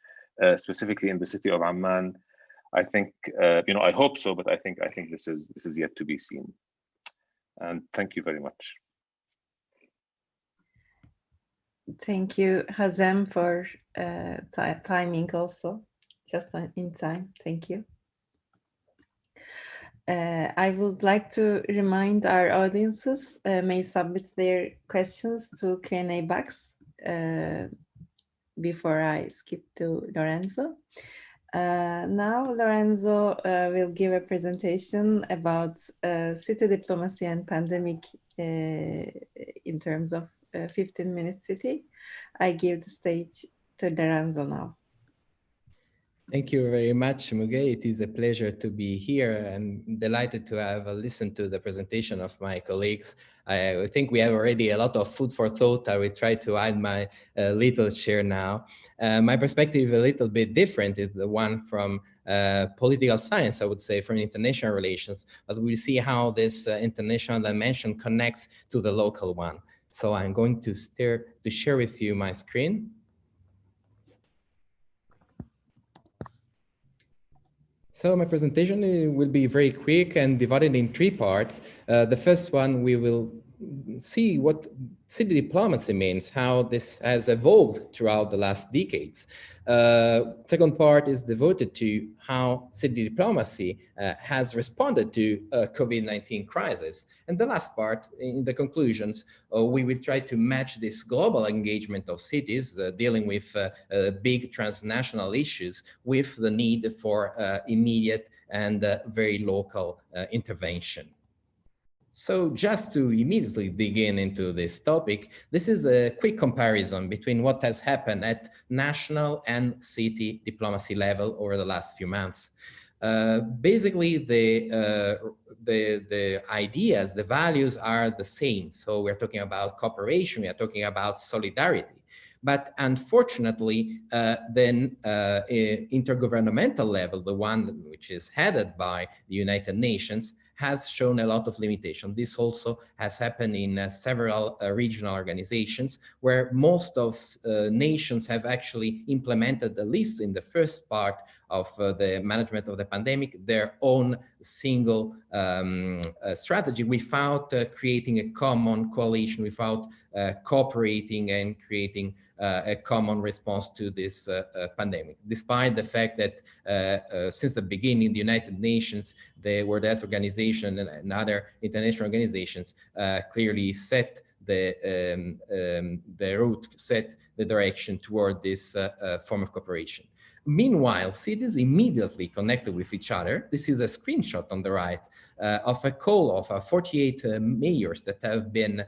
specifically in the city of Amman? I think, I hope so, but I think this is yet to be seen. And thank you very much. Thank you, Hazem, for timing also, just in time. Thank you. I would like to remind our audiences may submit their questions to Q&A box before I skip to Lorenzo. Now Lorenzo will give a presentation about city diplomacy and pandemic in terms of 15-minute city. I give the stage to Lorenzo now. Thank you very much, Müge. It is a pleasure to be here. I'm delighted to have listened to the presentation of my colleagues. I think we have already a lot of food for thought. I will try to add my little share now. My perspective is a little bit different. It's the one from political science, I would say, from international relations. But we'll see how this international dimension connects to the local one. So I'm going to share with you my screen. So my presentation will be very quick and divided in three parts. The first one, we will see what city diplomacy means, how this has evolved throughout the last decades. Second part is devoted to how city diplomacy has responded to COVID-19 crisis. And the last part, in the conclusions, we will try to match this global engagement of cities dealing with big transnational issues with the need for immediate and very local intervention. So just to immediately begin into this topic, this is a quick comparison between what has happened at national and city diplomacy level over the last few months. Basically, the ideas, the values are the same. So we're talking about cooperation, we are talking about solidarity. But unfortunately, then intergovernmental level, the one which is headed by the United Nations, has shown a lot of limitation. This also has happened in several regional organizations, where most of nations have actually implemented, at least in the first part of the management of the pandemic, their own single strategy without creating a common coalition, without cooperating and creating a common response to this pandemic, despite the fact that since the beginning, the United Nations, the World Health Organization, and other international organizations clearly set the route, set the direction toward this form of cooperation. Meanwhile, cities immediately connected with each other. This is a screenshot on the right of a call of 48 mayors that have been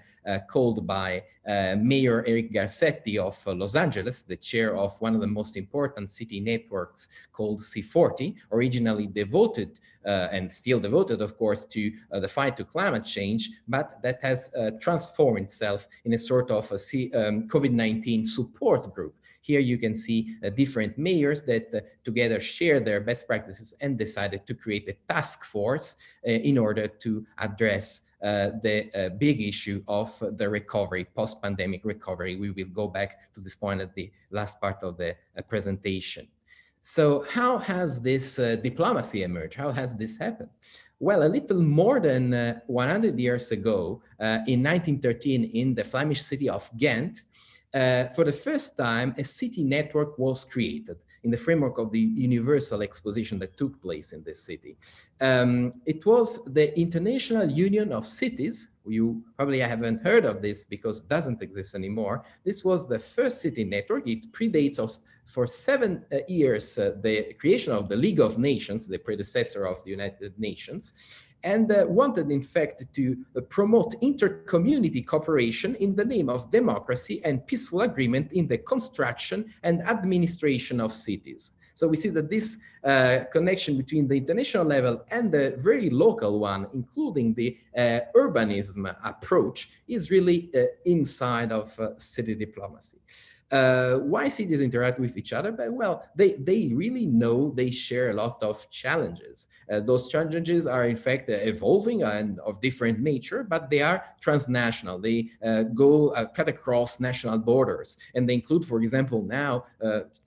called by Mayor Eric Garcetti of Los Angeles, the chair of one of the most important city networks called C40, originally devoted and still devoted, of course, to the fight to climate change, but that has transformed itself in a sort of a COVID-19 support group. Here you can see different mayors that together share their best practices and decided to create a task force in order to address the big issue of the recovery, post-pandemic recovery. We will go back to this point at the last part of the presentation. So how has this diplomacy emerged? How has this happened? Well, a little more than 100 years ago, in 1913, in the Flemish city of Ghent, for the first time, a city network was created in the framework of the Universal Exposition that took place in this city. It was the International Union of Cities. You probably haven't heard of this because it doesn't exist anymore. This was the first city network. It predates us for 7 years, the creation of the League of Nations, the predecessor of the United Nations, and wanted, in fact, to promote inter-community cooperation in the name of democracy and peaceful agreement in the construction and administration of cities. So we see that this connection between the international level and the very local one, including the urbanism approach, is really inside of city diplomacy. Why cities interact with each other? But, well, they really know they share a lot of challenges. Those challenges are in fact evolving and of different nature, but they are transnational. They cut across national borders, and they include, for example, now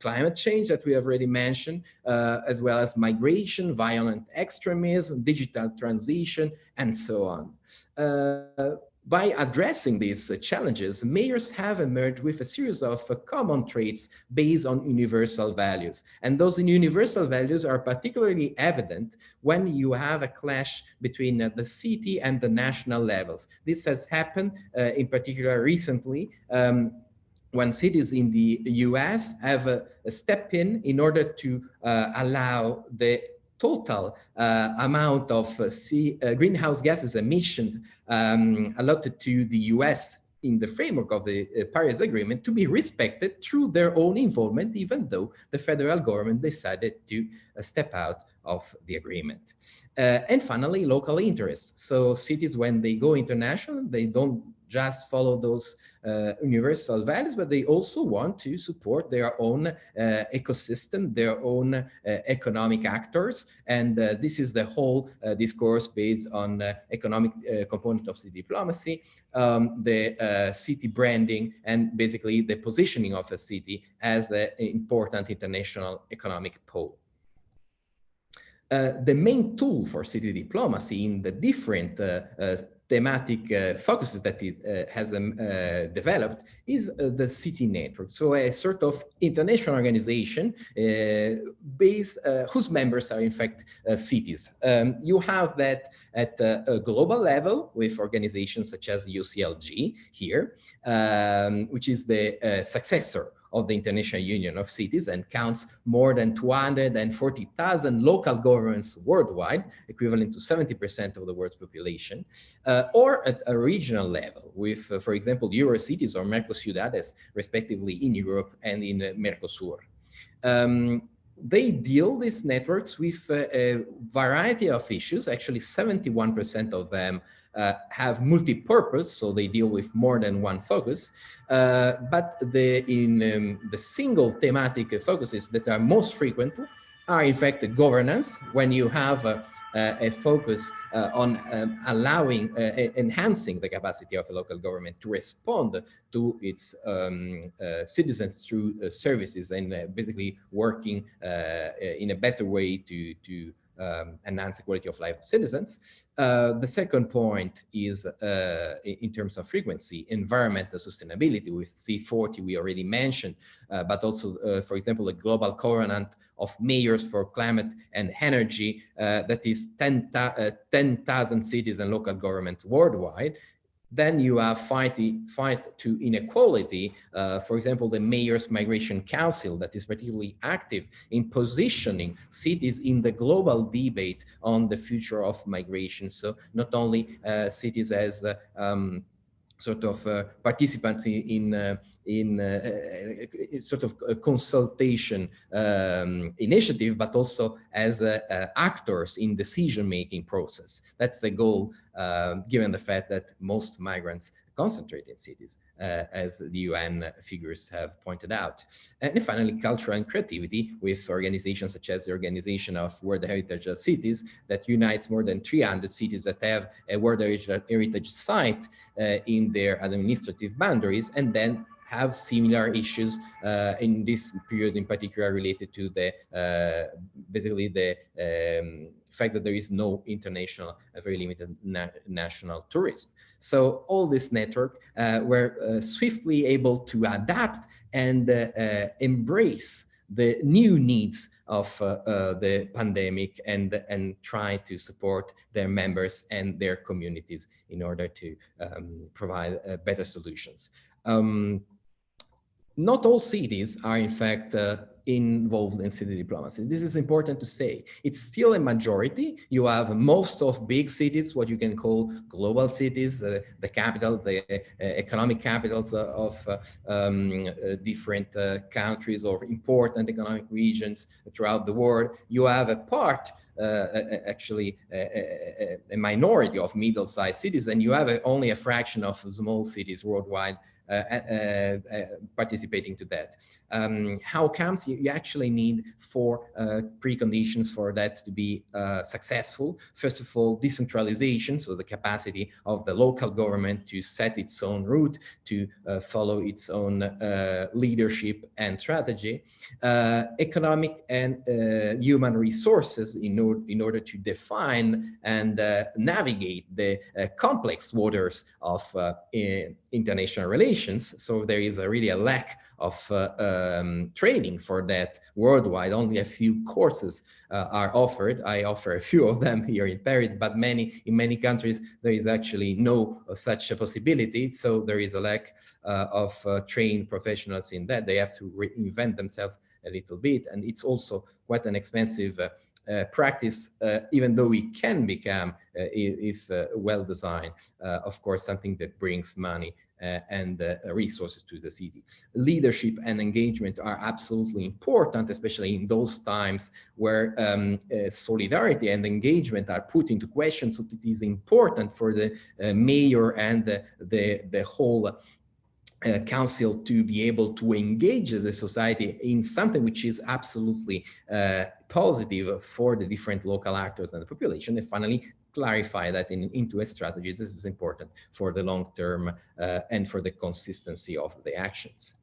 climate change that we have already mentioned, as well as migration, violent extremism, digital transition, and so on. By addressing these challenges, mayors have emerged with a series of common traits based on universal values. And those universal values are particularly evident when you have a clash between the city and the national levels. This has happened in particular recently, when cities in the US have stepped in order to allow the total amount of greenhouse gases emissions allotted to the US in the framework of the Paris Agreement to be respected through their own involvement, even though the federal government decided to step out of the agreement. And finally, local interests. So cities, when they go international, they don't just follow those universal values, but they also want to support their own ecosystem, their own economic actors. And this is the whole discourse based on economic component of city diplomacy, the city branding, and basically the positioning of a city as an important international economic pole. The main tool for city diplomacy in the different thematic focuses that it has developed is the city network. So a sort of international organization whose members are in fact cities. You have that at a global level with organizations such as UCLG here, which is the successor of the International Union of Cities and counts more than 240,000 local governments worldwide, equivalent to 70% of the world's population, or at a regional level with, for example, Eurocities or Mercosudades, respectively in Europe and in Mercosur. they deal, these networks, with a variety of issues. Actually, 71% of them have multi-purpose, so they deal with more than one focus. But the single thematic focuses that are most frequent are in fact governance, when you have a focus on allowing, enhancing the capacity of a local government to respond to its citizens through services, and basically working in a better way to enhance the quality of life of citizens. The second point is, in terms of frequency, environmental sustainability with C40 we already mentioned, but also, for example, a global covenant of mayors for climate and energy that is 10,000 cities and local governments worldwide. Then you have fight to inequality. For example, the Mayor's Migration Council that is particularly active in positioning cities in the global debate on the future of migration. So not only cities as sort of participants in sort of a consultation initiative, but also as actors in decision-making process. That's the goal, given the fact that most migrants concentrate in cities, as the UN figures have pointed out. And finally, culture and creativity with organizations such as the Organization of World Heritage Cities that unites more than 300 cities that have a World Heritage site in their administrative boundaries, and then have similar issues in this period, in particular related to the basically the fact that there is no international, very limited national tourism. So all this network were swiftly able to adapt and embrace the new needs of the pandemic, and try to support their members and their communities in order to provide better solutions. Not all cities are in fact involved in city diplomacy. This is important to say. It's still a majority. You have most of big cities, what you can call global cities, the capitals, the economic capitals of different countries or important economic regions throughout the world. You have a part, actually a minority of middle-sized cities, and you have only a fraction of small cities worldwide participating to that. How comes? You actually need four preconditions for that to be successful. First of all, decentralization, so the capacity of the local government to set its own route, to follow its own leadership and strategy. Economic and human resources in order to define and navigate the complex waters of international relations. So there is really a lack of training for that worldwide. Only a few courses are offered. I offer a few of them here in Paris, but in many countries there is actually no such a possibility. So there is a lack of trained professionals in that. They have to reinvent themselves a little bit, and it's also quite an expensive practice, even though it can become, if well designed, of course, something that brings money and resources to the city. Leadership and engagement are absolutely important, especially in those times where solidarity and engagement are put into question. So it is important for the mayor and the whole council to be able to engage the society in something which is absolutely positive for the different local actors and the population. And finally, clarify that into a strategy. This is important for the long term and for the consistency of the actions.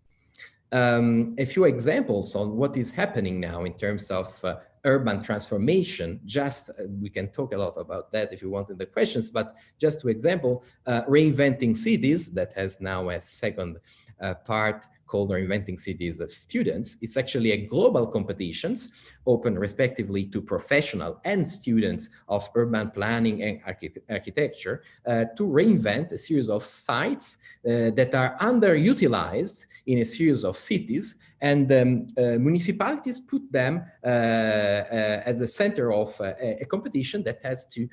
A few examples on what is happening now in terms of urban transformation. Just we can talk a lot about that if you want in the questions, but just to example, reinventing cities, that has now a second part called Reinventing Cities Students. It's actually a global competitions open respectively to professional and students of urban planning and architecture to reinvent a series of sites that are underutilized in a series of cities, and municipalities put them at the center of a competition that has to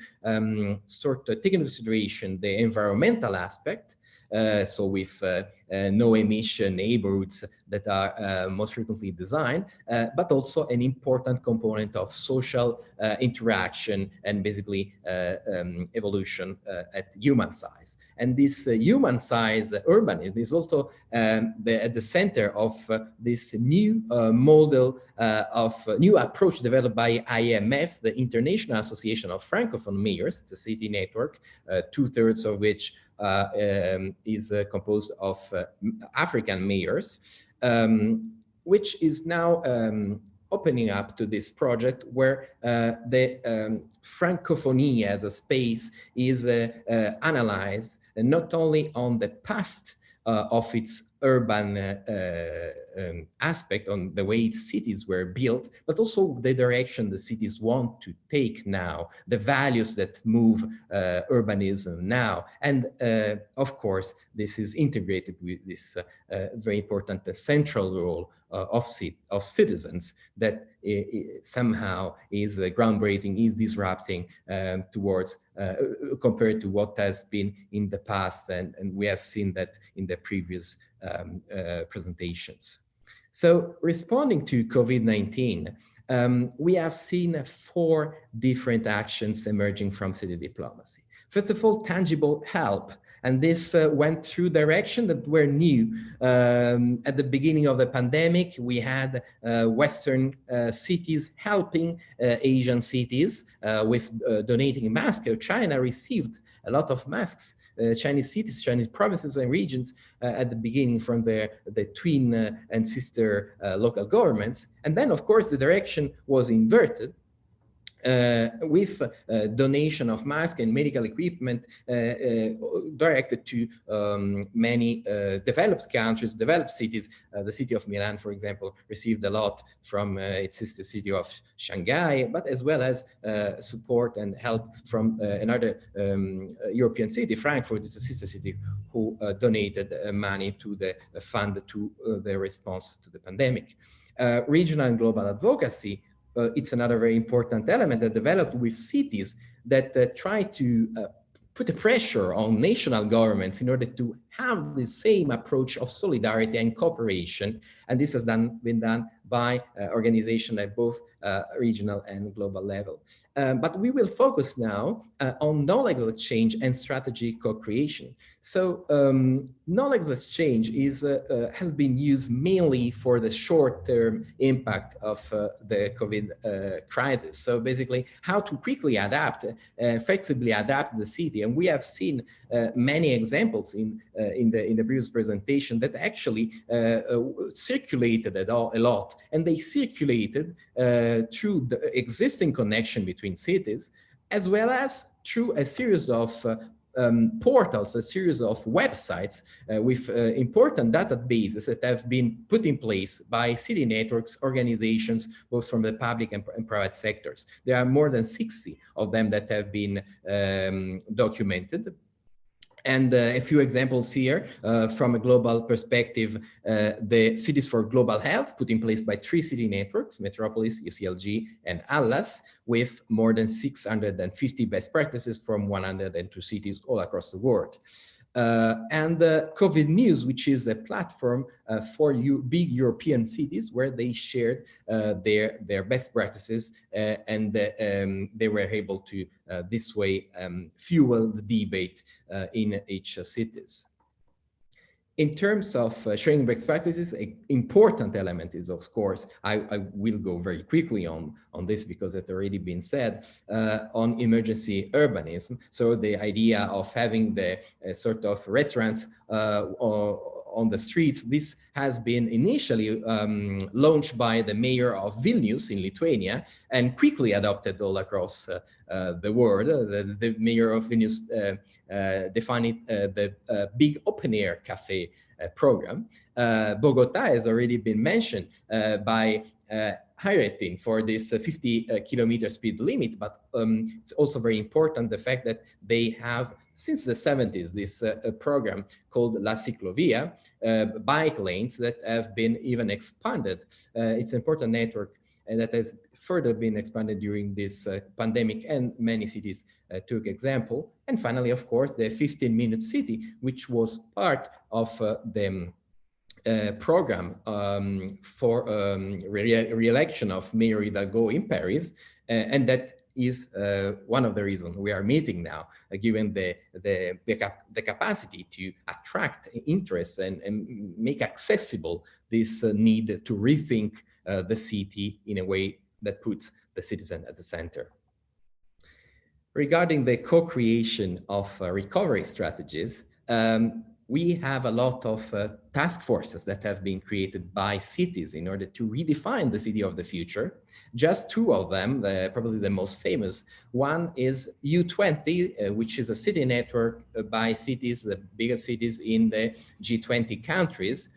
sort of take into consideration the environmental aspect, so with no emission neighborhoods that are most frequently designed, but also an important component of social interaction and basically evolution at human size. And this human size urbanism is also at the center of this new model of new approach developed by IMF, the International Association of Francophone Mayors. It's a city network, 2/3 of which is composed of African mayors, which is now opening up to this project where the Francophonie as a space is analyzed not only on the past of its urban aspect, on the way cities were built, but also the direction the cities want to take now, the values that move urbanism now. And of course, this is integrated with this very important central role of citizens that somehow is groundbreaking, is disrupting towards compared to what has been in the past, and we have seen that in the previous presentations. So responding to COVID-19, we have seen 4 different actions emerging from city diplomacy. First of all, tangible help. And this went through direction that were new. At the beginning of the pandemic, we had Western cities helping Asian cities with donating masks. China received a lot of masks, Chinese cities, Chinese provinces and regions at the beginning from the twin and sister local governments. And then, of course, the direction was inverted. With donation of masks and medical equipment directed to many developed countries, developed cities. The city of Milan, for example, received a lot from its sister city of Shanghai, but as well as support and help from another European city, Frankfurt is a sister city, who donated money to the fund to the response to the pandemic. Regional and global advocacy, it's another very important element that developed with cities that try to put a pressure on national governments in order to have the same approach of solidarity and cooperation. And this has been done by organizations at both regional and global level. But we will focus now on knowledge exchange and strategy co-creation. So knowledge exchange has been used mainly for the short-term impact of the COVID crisis. So basically how to quickly adapt, flexibly adapt the city. And we have seen many examples in the previous presentation that actually circulated a lot, and they circulated through the existing connection between cities, as well as through a series of portals, a series of websites with important databases that have been put in place by city networks, organizations, both from the public and private sectors. There are more than 60 of them that have been documented. And a few examples here from a global perspective, the Cities for Global Health put in place by 3 city networks, Metropolis, UCLG, and Atlas, with more than 650 best practices from 102 cities all across the world. And COVID News, which is a platform for big European cities where they shared their best practices and they were able to this way fuel the debate in each cities. In terms of sharing best practices, an important element is, of course, I will go very quickly on this because it's already been said, on emergency urbanism. So the idea of having the sort of restaurants on the streets, this has been initially launched by the mayor of Vilnius in Lithuania and quickly adopted all across the world. The mayor of Vilnius defined the big open-air cafe program. Bogota has already been mentioned by Hayrettin for this 50 kilometer speed limit, but it's also very important the fact that they have, since the 70s, this program called La Ciclovia, bike lanes that have been even expanded. It's an important network and that has further been expanded during this pandemic, and many cities took example. And finally, of course, the 15-minute city, which was part of the program for re-election of Mayor Hidalgo in Paris, and that is one of the reasons we are meeting now, given the capacity to attract interest and make accessible this need to rethink the city in a way that puts the citizen at the center. Regarding the co-creation of recovery strategies, we have a lot of task forces that have been created by cities in order to redefine the city of the future. Just two of them, probably the most famous. One is U20, which is a city network by cities, the biggest cities in the G20 countries,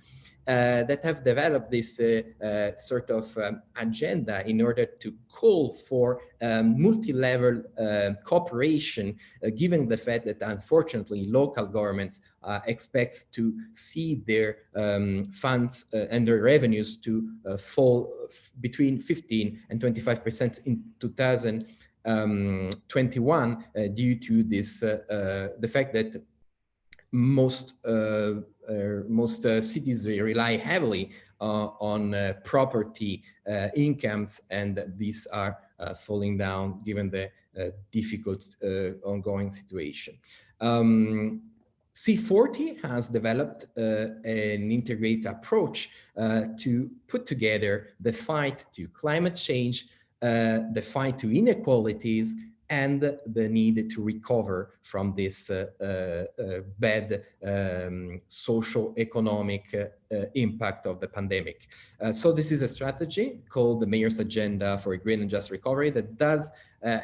that have developed this sort of agenda in order to call for multi-level cooperation, given the fact that unfortunately local governments expect to see their funds and their revenues to fall between 15 and 25% in 2021 due to this, the fact that most cities rely heavily on property incomes, and these are falling down given the difficult ongoing situation. C40 has developed an integrated approach to put together the fight to climate change, the fight to inequalities, and the need to recover from this bad socio-economic impact of the pandemic. So this is a strategy called the Mayor's Agenda for a Green and Just Recovery that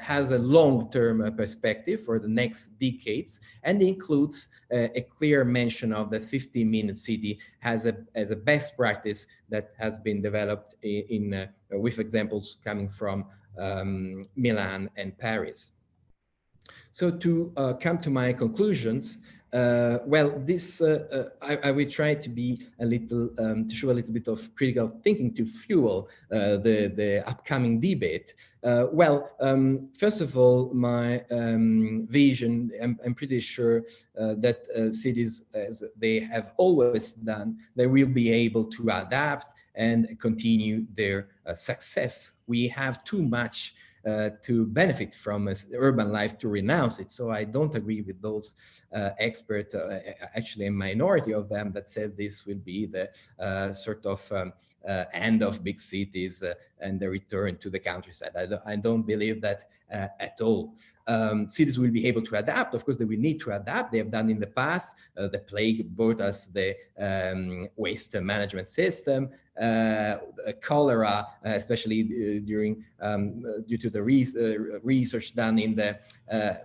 has a long-term perspective for the next decades, and includes a clear mention of the 15-minute city as a best practice that has been developed with examples coming from Milan and Paris. So to come to my conclusions, well, this I will try to be a little to show a little bit of critical thinking to fuel the upcoming debate. First of all, my vision, I'm pretty sure that cities, as they have always done, they will be able to adapt and continue their success. We have too much to benefit from urban life to renounce it. So I don't agree with those experts, actually a minority of them, that says this will be the sort of end of big cities and the return to the countryside. I don't believe that at all. Cities will be able to adapt. Of course, they will need to adapt. They have done in the past. The plague brought us the waste management system, cholera, especially during due to the research done in the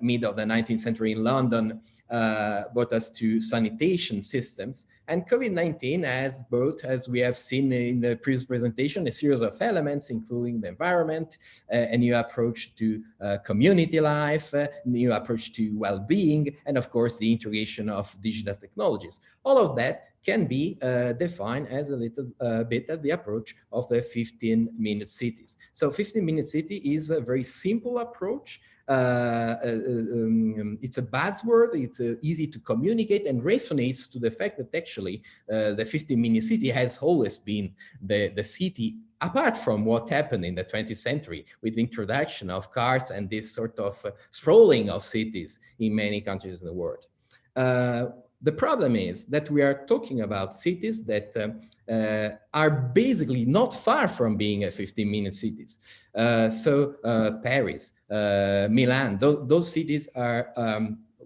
mid of the 19th century in London, brought us to sanitation systems. And COVID-19 has brought, as we have seen in the previous presentation, a series of elements, including the environment, a new approach to community life, new approach to well-being, and of course, the integration of digital technologies. All of that can be defined as a little bit of the approach of the 15-minute cities. So 15-minute city is a very simple approach. It's a buzzword, it's easy to communicate and resonates to the fact that actually the 15-minute city has always been the city, apart from what happened in the 20th century with the introduction of cars and this sort of sprawling of cities in many countries in the world. The problem is that we are talking about cities that are basically not far from being a 15-minute cities. Paris, Milan, those cities are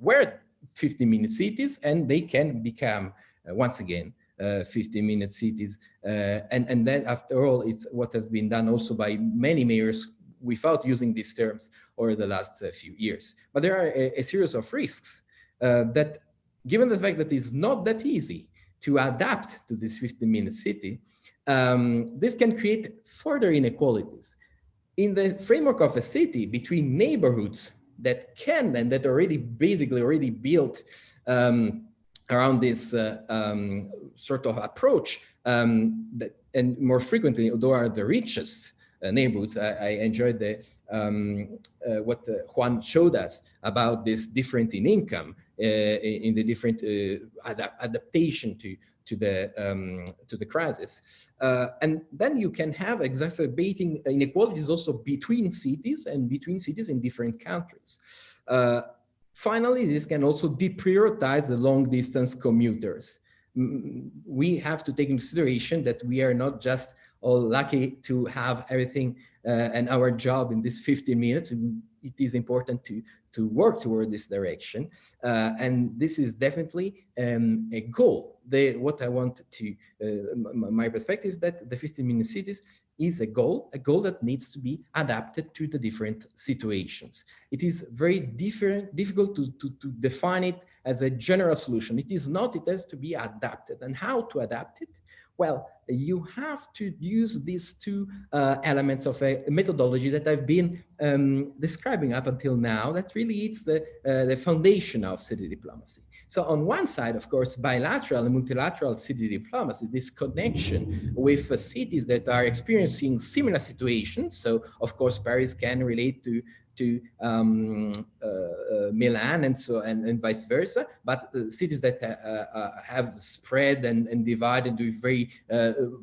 were 15-minute cities, and they can become once again 15-minute cities. And then after all, it's what has been done also by many mayors without using these terms over the last few years. But there are a series of risks that, given the fact that it's not that easy to adapt to this 15-minute city, this can create further inequalities. In the framework of a city, between neighborhoods that can and that already built around this sort of approach, and more frequently, those are the richest neighborhoods. I enjoyed what Juan showed us about this difference in income, in the different adaptation to the crisis, and then you can have exacerbating inequalities also between cities and between cities in different countries. Finally, this can also deprioritize the long-distance commuters. We have to take into consideration that we are not just all lucky to have everything and our job in this 15 minutes. It is important to work toward this direction. And this is definitely a goal. What I want to, my perspective is that the 15-minute cities is a goal that needs to be adapted to the different situations. It is very difficult to define it as a general solution. It is not, it has to be adapted. And how to adapt it? Well, you have to use these two elements of a methodology that I've been describing up until now, that really is the foundation of city diplomacy. So on one side, of course, bilateral and multilateral city diplomacy, this connection with cities that are experiencing similar situations. So of course, Paris can relate to Milan and vice versa, but cities that have spread and divided with very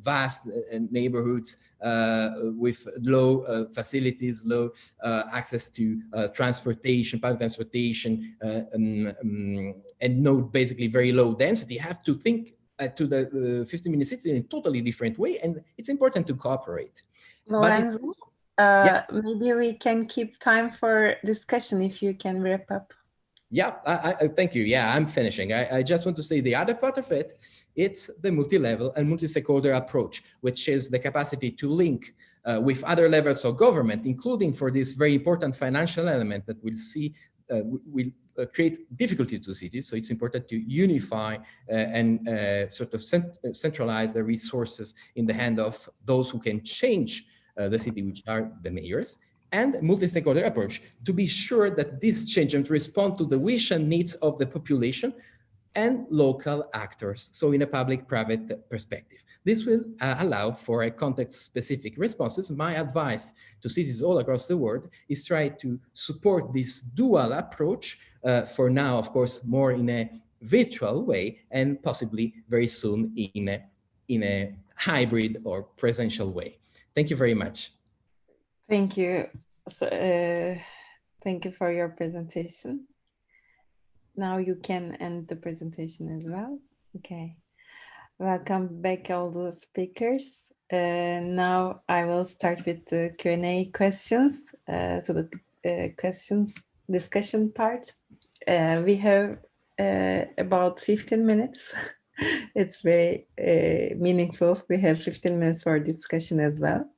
vast neighborhoods with low facilities, low access to transportation, public transportation, and no basically very low density, have to think to the 15-minute city in a totally different way, and it's important to cooperate. Lorenzo, maybe we can keep time for discussion if you can wrap up. Yeah, I thank you. Yeah, I'm finishing. I just want to say the other part of it, it's the multi-level and multi-stakeholder approach, which is the capacity to link with other levels of government, including for this very important financial element that we'll see will create difficulty to cities. So it's important to unify and sort of centralize the resources in the hand of those who can change the city, which are the mayors, and multi-stakeholder approach to be sure that this change and respond to the wish and needs of the population and local actors. So in a public-private perspective, this will allow for a context-specific responses. My advice to cities all across the world is try to support this dual approach for now, of course, more in a virtual way, and possibly very soon in a hybrid or presential way. Thank you very much. Thank you. So, thank you for your presentation. Now you can end the presentation as well. Okay. Welcome back, all the speakers. Now I will start with the Q&A questions, to the questions discussion part. We have about 15 minutes. It's very meaningful. We have 15 minutes for discussion as well.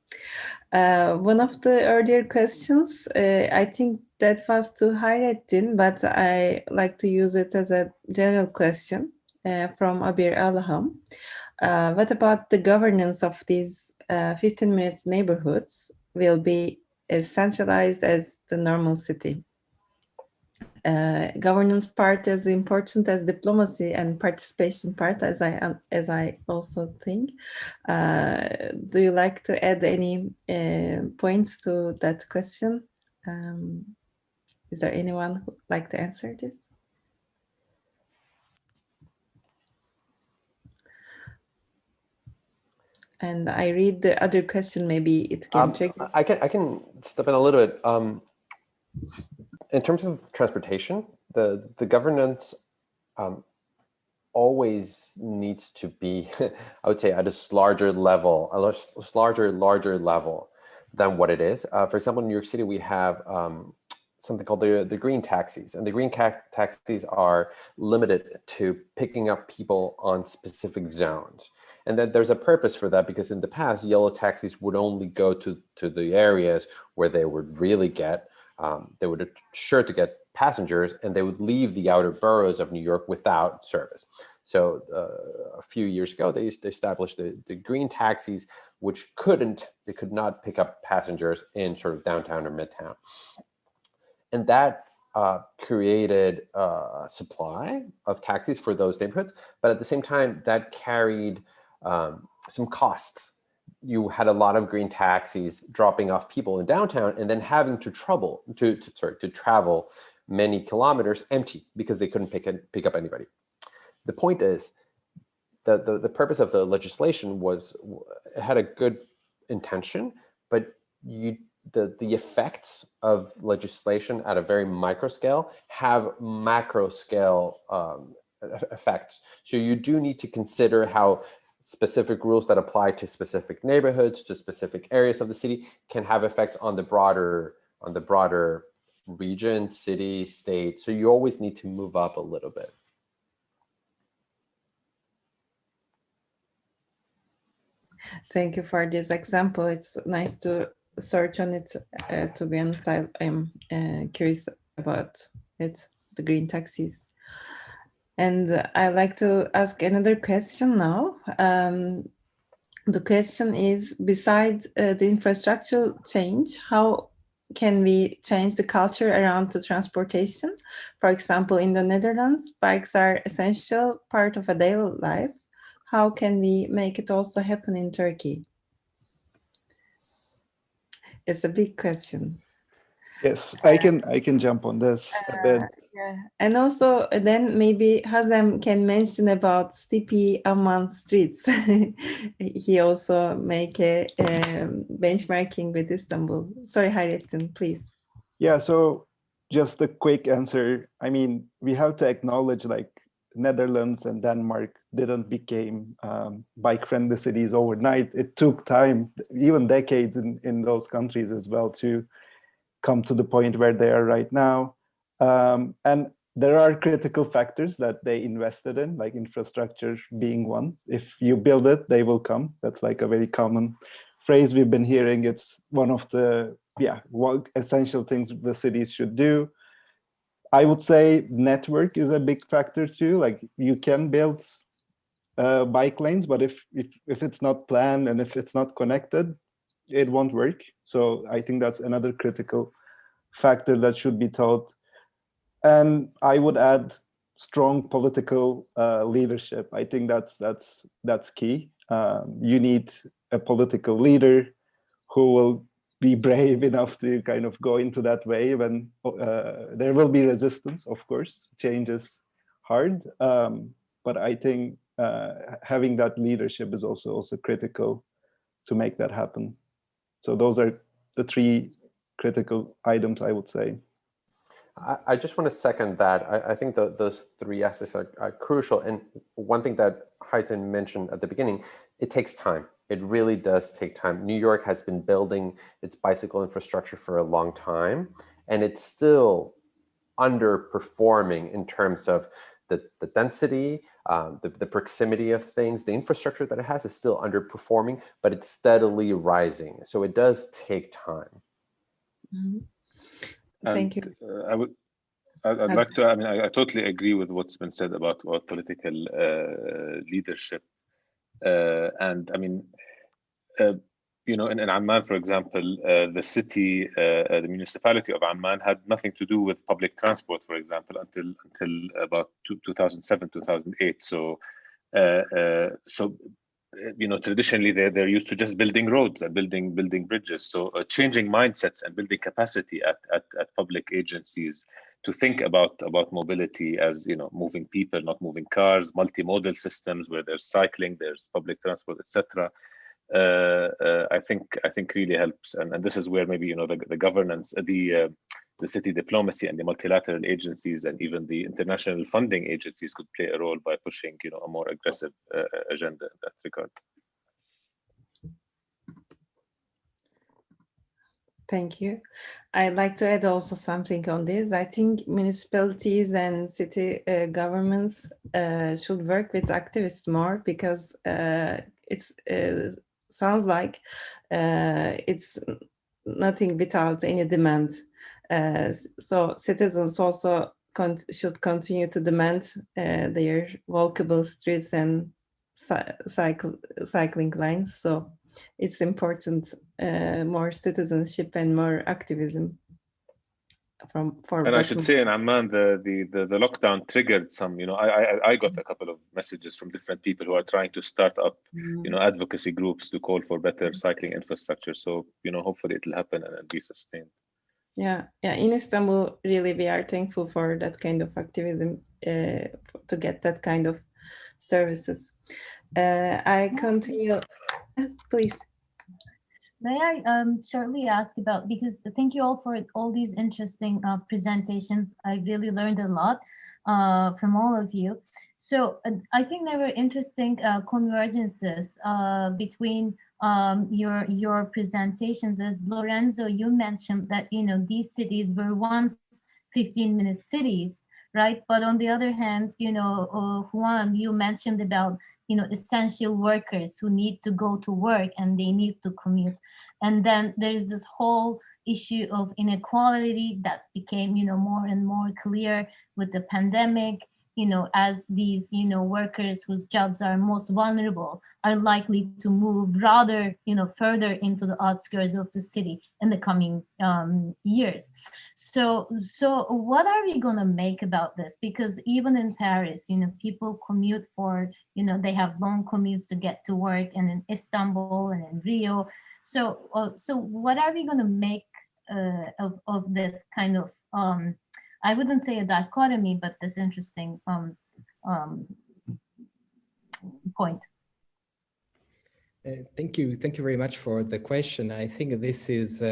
One of the earlier questions, I think that was to Hayrettin, but I like to use it as a general question from Abir Alham. What about the governance of these 15-minute neighborhoods will be as centralized as the normal city? Governance part as important as diplomacy and participation part, as I also think. Do you like to add any points to that question? Is there anyone who would like to answer this? And I read the other question. Maybe it can trigger. I can step in a little bit. In terms of transportation, the governance always needs to be, I would say, at a larger level, larger level than what it is. For example, in New York City, we have something called the green taxis, and the green taxis are limited to picking up people on specific zones. And then there's a purpose for that, because in the past, yellow taxis would only go to the areas where they would really get they would sure to get passengers, and they would leave the outer boroughs of New York without service. So a few years ago, they established the green taxis, which they could not pick up passengers in sort of downtown or midtown. And that created a supply of taxis for those neighborhoods. But at the same time, that carried some costs you had a lot of green taxis dropping off people in downtown and then having to travel many kilometers empty because they couldn't pick up anybody. The point is, the purpose of the legislation was, it had a good intention, but the effects of legislation at a very micro scale have macro scale effects. So you do need to consider how specific rules that apply to specific neighborhoods, to specific areas of the city, can have effects on the broader region, city, state. So you always need to move up a little bit. Thank you for this example. It's nice to search on it. To be honest, I'm curious about it, the green taxis. And I'd like to ask another question now. The question is, besides the infrastructure change, how can we change the culture around the transportation? For example, in the Netherlands, bikes are essential part of a daily life. How can we make it also happen in Turkey? It's a big question. Yes, I can jump on this a bit. Yeah, and also then maybe Hazem can mention about Stipi Amman streets. He also make a benchmarking with Istanbul. Sorry, Hayrettin, please. Yeah, so just a quick answer. I mean, we have to acknowledge, like, Netherlands and Denmark didn't become bike-friendly cities overnight. It took time, even decades in those countries as well, to come to the point where they are right now. And there are critical factors that they invested in, like infrastructure being one. If you build it, they will come. That's like a very common phrase we've been hearing. It's one of the essential things the cities should do. I would say network is a big factor too. Like, you can build bike lanes, but if it's not planned and if it's not connected, it won't work. So I think that's another critical factor that should be taught. And I would add strong political leadership. I think that's key. You need a political leader who will be brave enough to kind of go into that wave, and there will be resistance, of course. Change is hard, but I think having that leadership is also critical to make that happen. So those are the three critical items, I would say. I just want to second that. I think those three aspects are crucial. And one thing that Hayrettin mentioned at the beginning, it takes time. It really does take time. New York has been building its bicycle infrastructure for a long time, and it's still underperforming in terms of the density, the proximity of things. The infrastructure that it has is still underperforming, but it's steadily rising. So it does take time. Mm-hmm. And thank you. I'd like to, I totally agree with what's been said about political leadership. And I mean, you know, in Amman, for example, the city, the municipality of Amman had nothing to do with public transport, for example, until about 2007, 2008. So, you know, traditionally they're used to just building roads and building bridges. So changing mindsets and building capacity at public agencies to think about mobility as, you know, moving people, not moving cars, multimodal systems where there's cycling, there's public transport, etc. I think really helps, and this is where maybe, you know, the governance, the city diplomacy and the multilateral agencies and even the international funding agencies could play a role by pushing, you know, a more aggressive agenda in that regard. Thank you. I'd like to add also something on this. I think municipalities and city governments should work with activists more, because it's sounds like it's nothing without any demand. So citizens also should continue to demand their walkable streets and cycling lines. So it's important, more citizenship and more activism. for And I should say better. in Amman, the lockdown triggered some, I got a couple of messages from different people who are trying to start up, advocacy groups to call for better cycling infrastructure. So, hopefully it'll happen and be sustained. Yeah, in Istanbul, really, we are thankful for that kind of activism to get that kind of services. I continue. Yes, please. May I shortly ask about, because thank you all for all these interesting presentations. I really learned a lot from all of you. So I think there were interesting convergences between your presentations. As Lorenzo, you mentioned that, these cities were once 15-minute cities, right? But on the other hand, Juan, you mentioned about essential workers who need to go to work and they need to commute. And then there is this whole issue of inequality that became, more and more clear with the pandemic, as these, workers whose jobs are most vulnerable are likely to move rather, further into the outskirts of the city in the coming years. So what are we going to make about this? Because even in Paris, people commute for, they have long commutes to get to work, and in Istanbul and in Rio. So what are we going to make of this kind of, I wouldn't say a dichotomy, but this interesting point? Thank you very much for the question. I think this is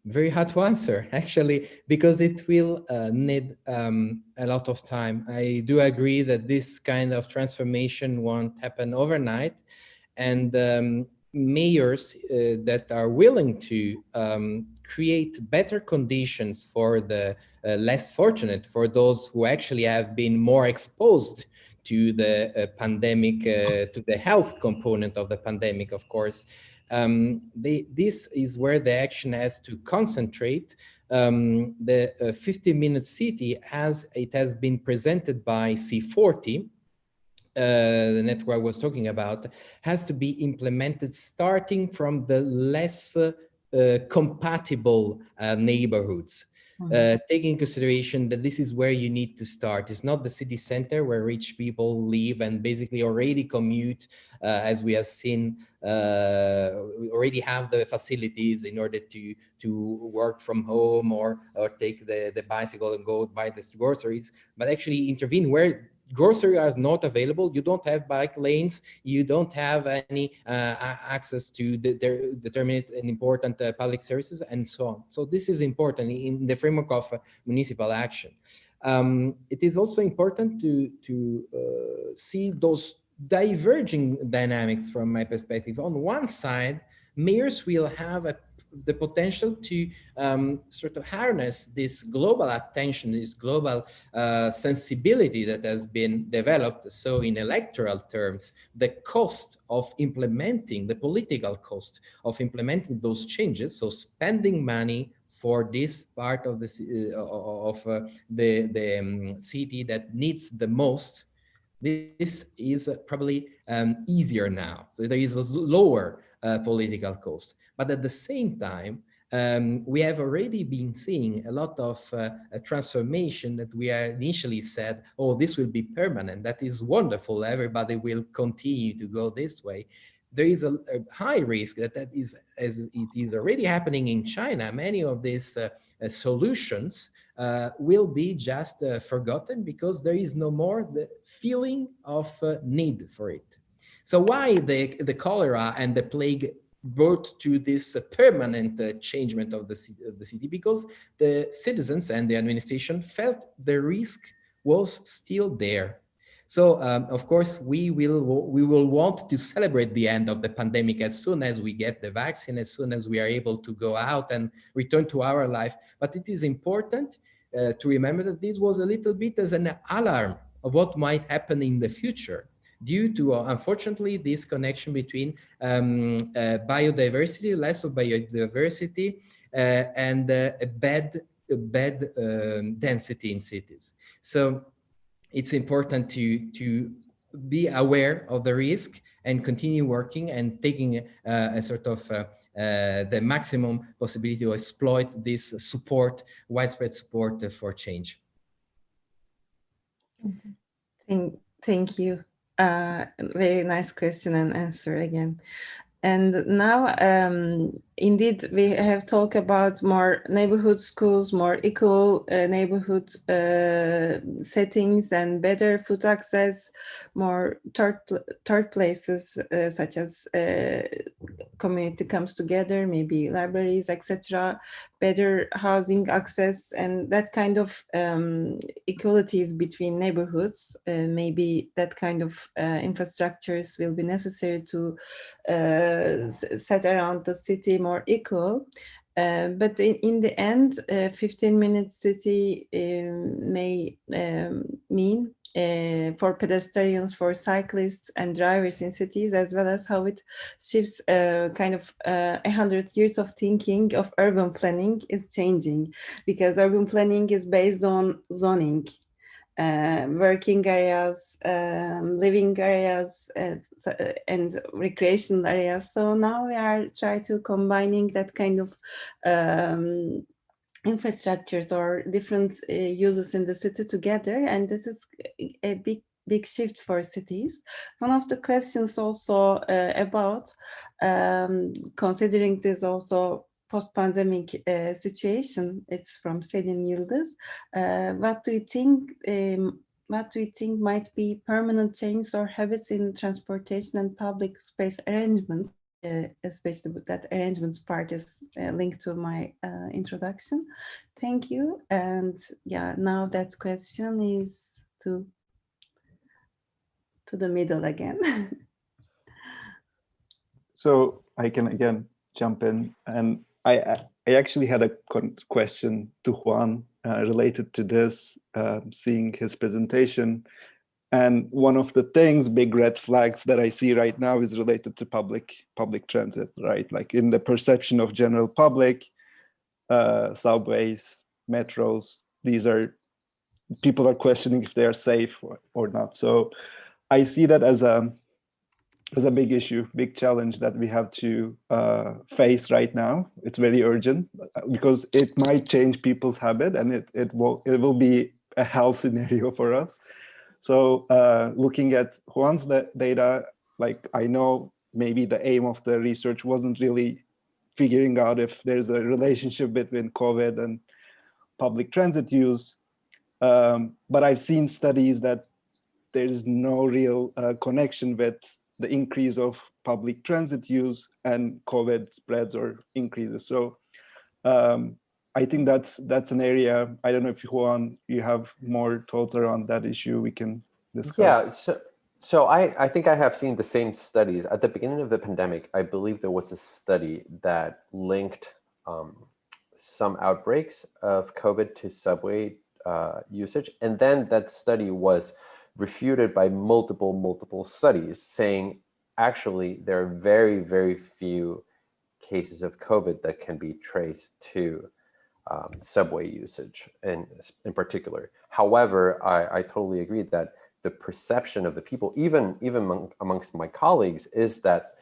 very hard to answer, actually, because it will need a lot of time. I do agree that this kind of transformation won't happen overnight, and mayors that are willing to create better conditions for the less fortunate, for those who actually have been more exposed to the pandemic, to the health component of the pandemic, of course. This is where the action has to concentrate. The 50-minute city, as it has been presented by C40, the network I was talking about, has to be implemented starting from the less compatible neighborhoods. Taking into consideration that this is where you need to start. It's not the city center where rich people live and basically already commute, as we have seen, already have the facilities in order to work from home or take the bicycle and go buy the groceries, but actually intervene where grocery are not available. You don't have bike lanes, you don't have any access to determined and important public services, and so on. So this is important in the framework of municipal action. It is also important to see those diverging dynamics from my perspective. On one side, mayors will have the potential to sort of harness this global attention, this global sensibility that has been developed. So in electoral terms, the cost of implementing, the political cost of implementing those changes, so spending money for this part of the city that needs the most, this is probably easier now. So there is a lower political cost. But at the same time, we have already been seeing a lot of transformation that we initially said, oh, this will be permanent. That is wonderful. Everybody will continue to go this way. There is a high risk that is, as it is already happening in China, many of these solutions will be just forgotten because there is no more the feeling of need for it. So why the cholera and the plague brought to this permanent changement of the city? Because the citizens and the administration felt the risk was still there. So of course we will want to celebrate the end of the pandemic as soon as we get the vaccine, as soon as we are able to go out and return to our life. But it is important to remember that this was a little bit as an alarm of what might happen in the future, due to, unfortunately, this connection between biodiversity, loss of biodiversity, and a bad density in cities. So it's important to be aware of the risk and continue working and taking a sort of the maximum possibility to exploit this support, widespread support for change. Thank you. Very nice question and answer again. And now, indeed, we have talked about more neighborhood schools, more equal neighborhood settings, and better food access, more third places such as community comes together, maybe libraries, etc. Better housing access, and that kind of equalities between neighborhoods. Maybe that kind of infrastructures will be necessary to set around the city more equal. But in the end, 15-minute city may mean for pedestrians, for cyclists and drivers in cities, as well as how it shifts kind of 100 years of thinking of urban planning is changing, because urban planning is based on zoning. Working areas, living areas, and recreational areas. So now we are trying to combining that kind of infrastructures or different uses in the city together, and this is a big shift for cities. One of the questions also about considering this also post-pandemic situation. It's from Selin Yıldız. What do you think? What do you think might be permanent changes or habits in transportation and public space arrangements? Especially with that arrangements part is linked to my introduction. Thank you. And yeah, now that question is to the middle again. So I can again jump in, and I actually had a question to Juan related to this, seeing his presentation. And one of the things, big red flags that I see right now is related to public transit, right? Like in the perception of general public, subways, metros, these are, people are questioning if they are safe or not. So I see that as a big issue, big challenge that we have to face right now. It's very urgent because it might change people's habit, and it will be a hell scenario for us. So looking at Juan's data, like I know maybe the aim of the research wasn't really figuring out if there's a relationship between COVID and public transit use, but I've seen studies that there's no real connection with the increase of public transit use and COVID spreads or increases. So I think that's an area. I don't know if Juan, you have more thoughts around that issue we can discuss. Yeah, so I think I have seen the same studies. At the beginning of the pandemic, I believe there was a study that linked some outbreaks of COVID to subway usage. And then that study was refuted by multiple studies saying, actually, there are very, very few cases of COVID that can be traced to subway usage in particular. However, I totally agree that the perception of the people, even amongst my colleagues, is that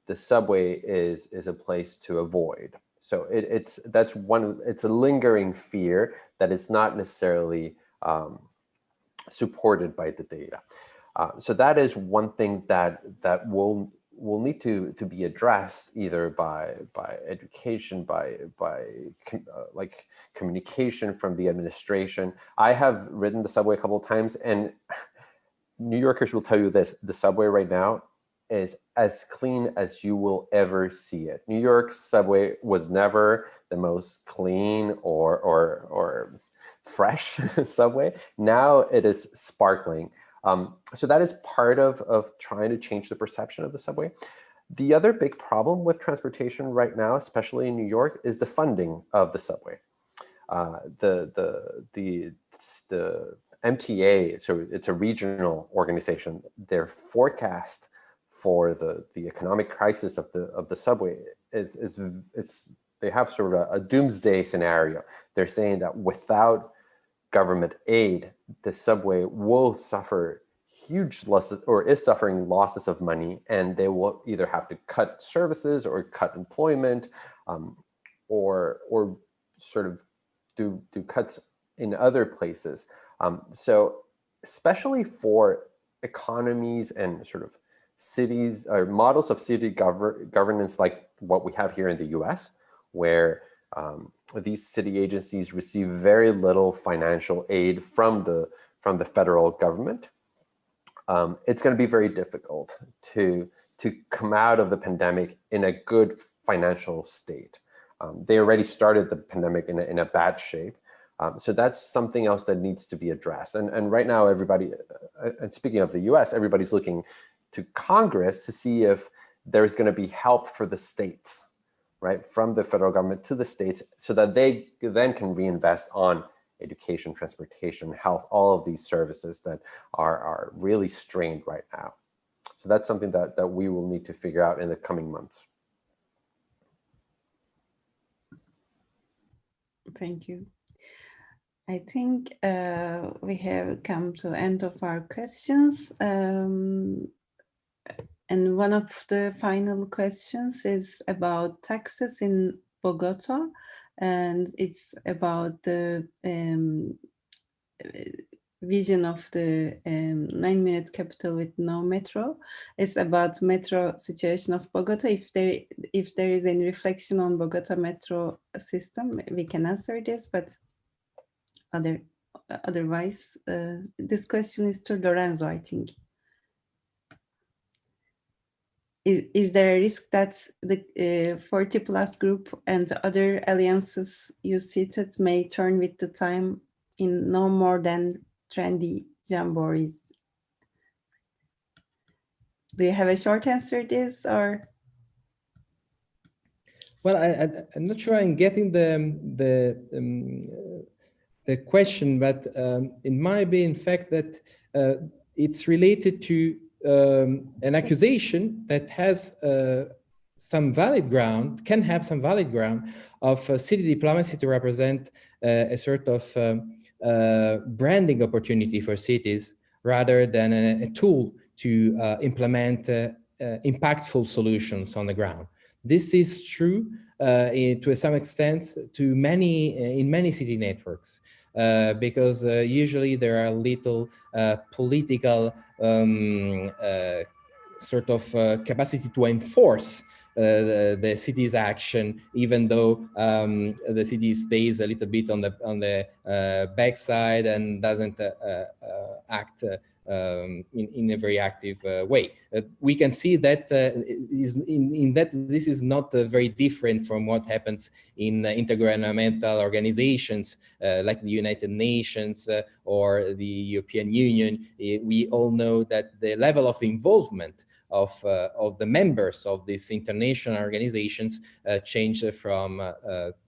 the subway is a place to avoid. So it's a lingering fear that is not necessarily supported by the data. So that is one thing that will need to be addressed either by education, by like communication from the administration. I have ridden the subway a couple of times, and New Yorkers will tell you this: the subway right now is as clean as you will ever see it. New York's subway was never the most clean or fresh subway. Now it is sparkling. So that is part of trying to change the perception of the subway. The other big problem with transportation right now, especially in New York, is the funding of the subway. The MTA, so it's a regional organization, their forecast for the economic crisis of the subway is they have sort of a doomsday scenario. They're saying that without government aid, the subway will suffer huge losses or is suffering losses of money, and they will either have to cut services or cut employment, or sort of do cuts in other places. So especially for economies and sort of cities or models of city governance like what we have here in the US, where these city agencies receive very little financial aid from the federal government, it's going to be very difficult to come out of the pandemic in a good financial state. They already started the pandemic in a bad shape. So that's something else that needs to be addressed. And right now, everybody, and speaking of the US, everybody's looking to Congress to see if there's going to be help for the states, right, from the federal government to the states, so that they then can reinvest on education, transportation, health, all of these services that are really strained right now. So that's something that we will need to figure out in the coming months. Thank you. I think we have come to the end of our questions. And one of the final questions is about taxes in Bogota, and it's about the vision of the 9-minute capital with no metro. It's about metro situation of Bogota. If there is any reflection on Bogota metro system, we can answer this, but otherwise, this question is to Lorenzo, I think. Is there a risk that the 40 plus group and other alliances you cited may turn with the time in no more than trendy jamborees? Do you have a short answer to this, or? Well, I'm not sure I'm getting the question, but it might be in fact that it's related to an accusation that has some valid ground, can have some valid ground of city diplomacy to represent a sort of branding opportunity for cities rather than a tool to implement impactful solutions on the ground. This is true to some extent in many city networks, because usually there are little political sort of capacity to enforce the city's action, even though the city stays a little bit on the backside and doesn't act in a very active way. We can see that this is not very different from what happens in intergovernmental organizations like the United Nations or the European Union. We all know that the level of involvement of the members of these international organizations change from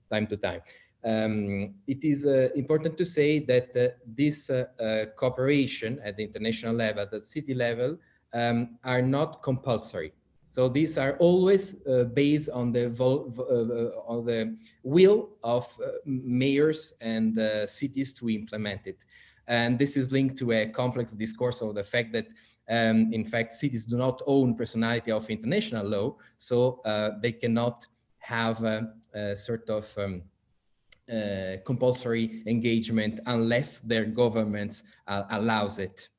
time to time. It is important to say that this cooperation at the international level, at the city level, are not compulsory. So these are always based on the will of mayors and cities to implement it. And this is linked to a complex discourse of the fact that in fact, cities do not own personality of international law, so they cannot have a sort of compulsory engagement unless their governments allows it.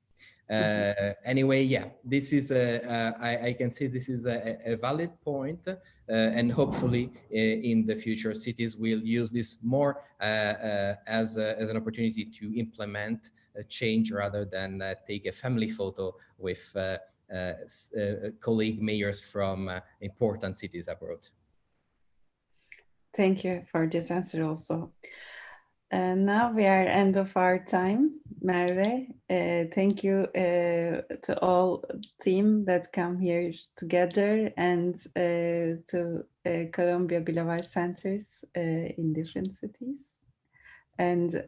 Anyway, yeah, this is I can say this is a valid point, and hopefully in the future cities will use this more as an opportunity to implement a change rather than take a family photo with colleague mayors from important cities abroad. Thank you for this answer also. Now we are end of our time. Merve, thank you to all team that come here together, and to Columbia Global Centers in different cities. And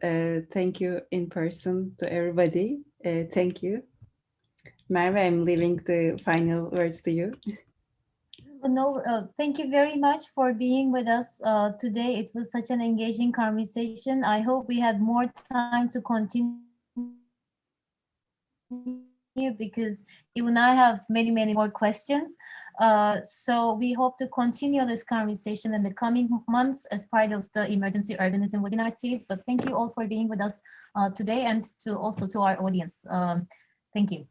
thank you in person to everybody. Thank you. Merve, I'm leaving the final words to you. No, thank you very much for being with us today. It was such an engaging conversation. I hope we had more time to continue because you and I have many more questions. So we hope to continue this conversation in the coming months as part of the emergency urbanism webinar series. But thank you all for being with us today, and also to our audience. Thank you.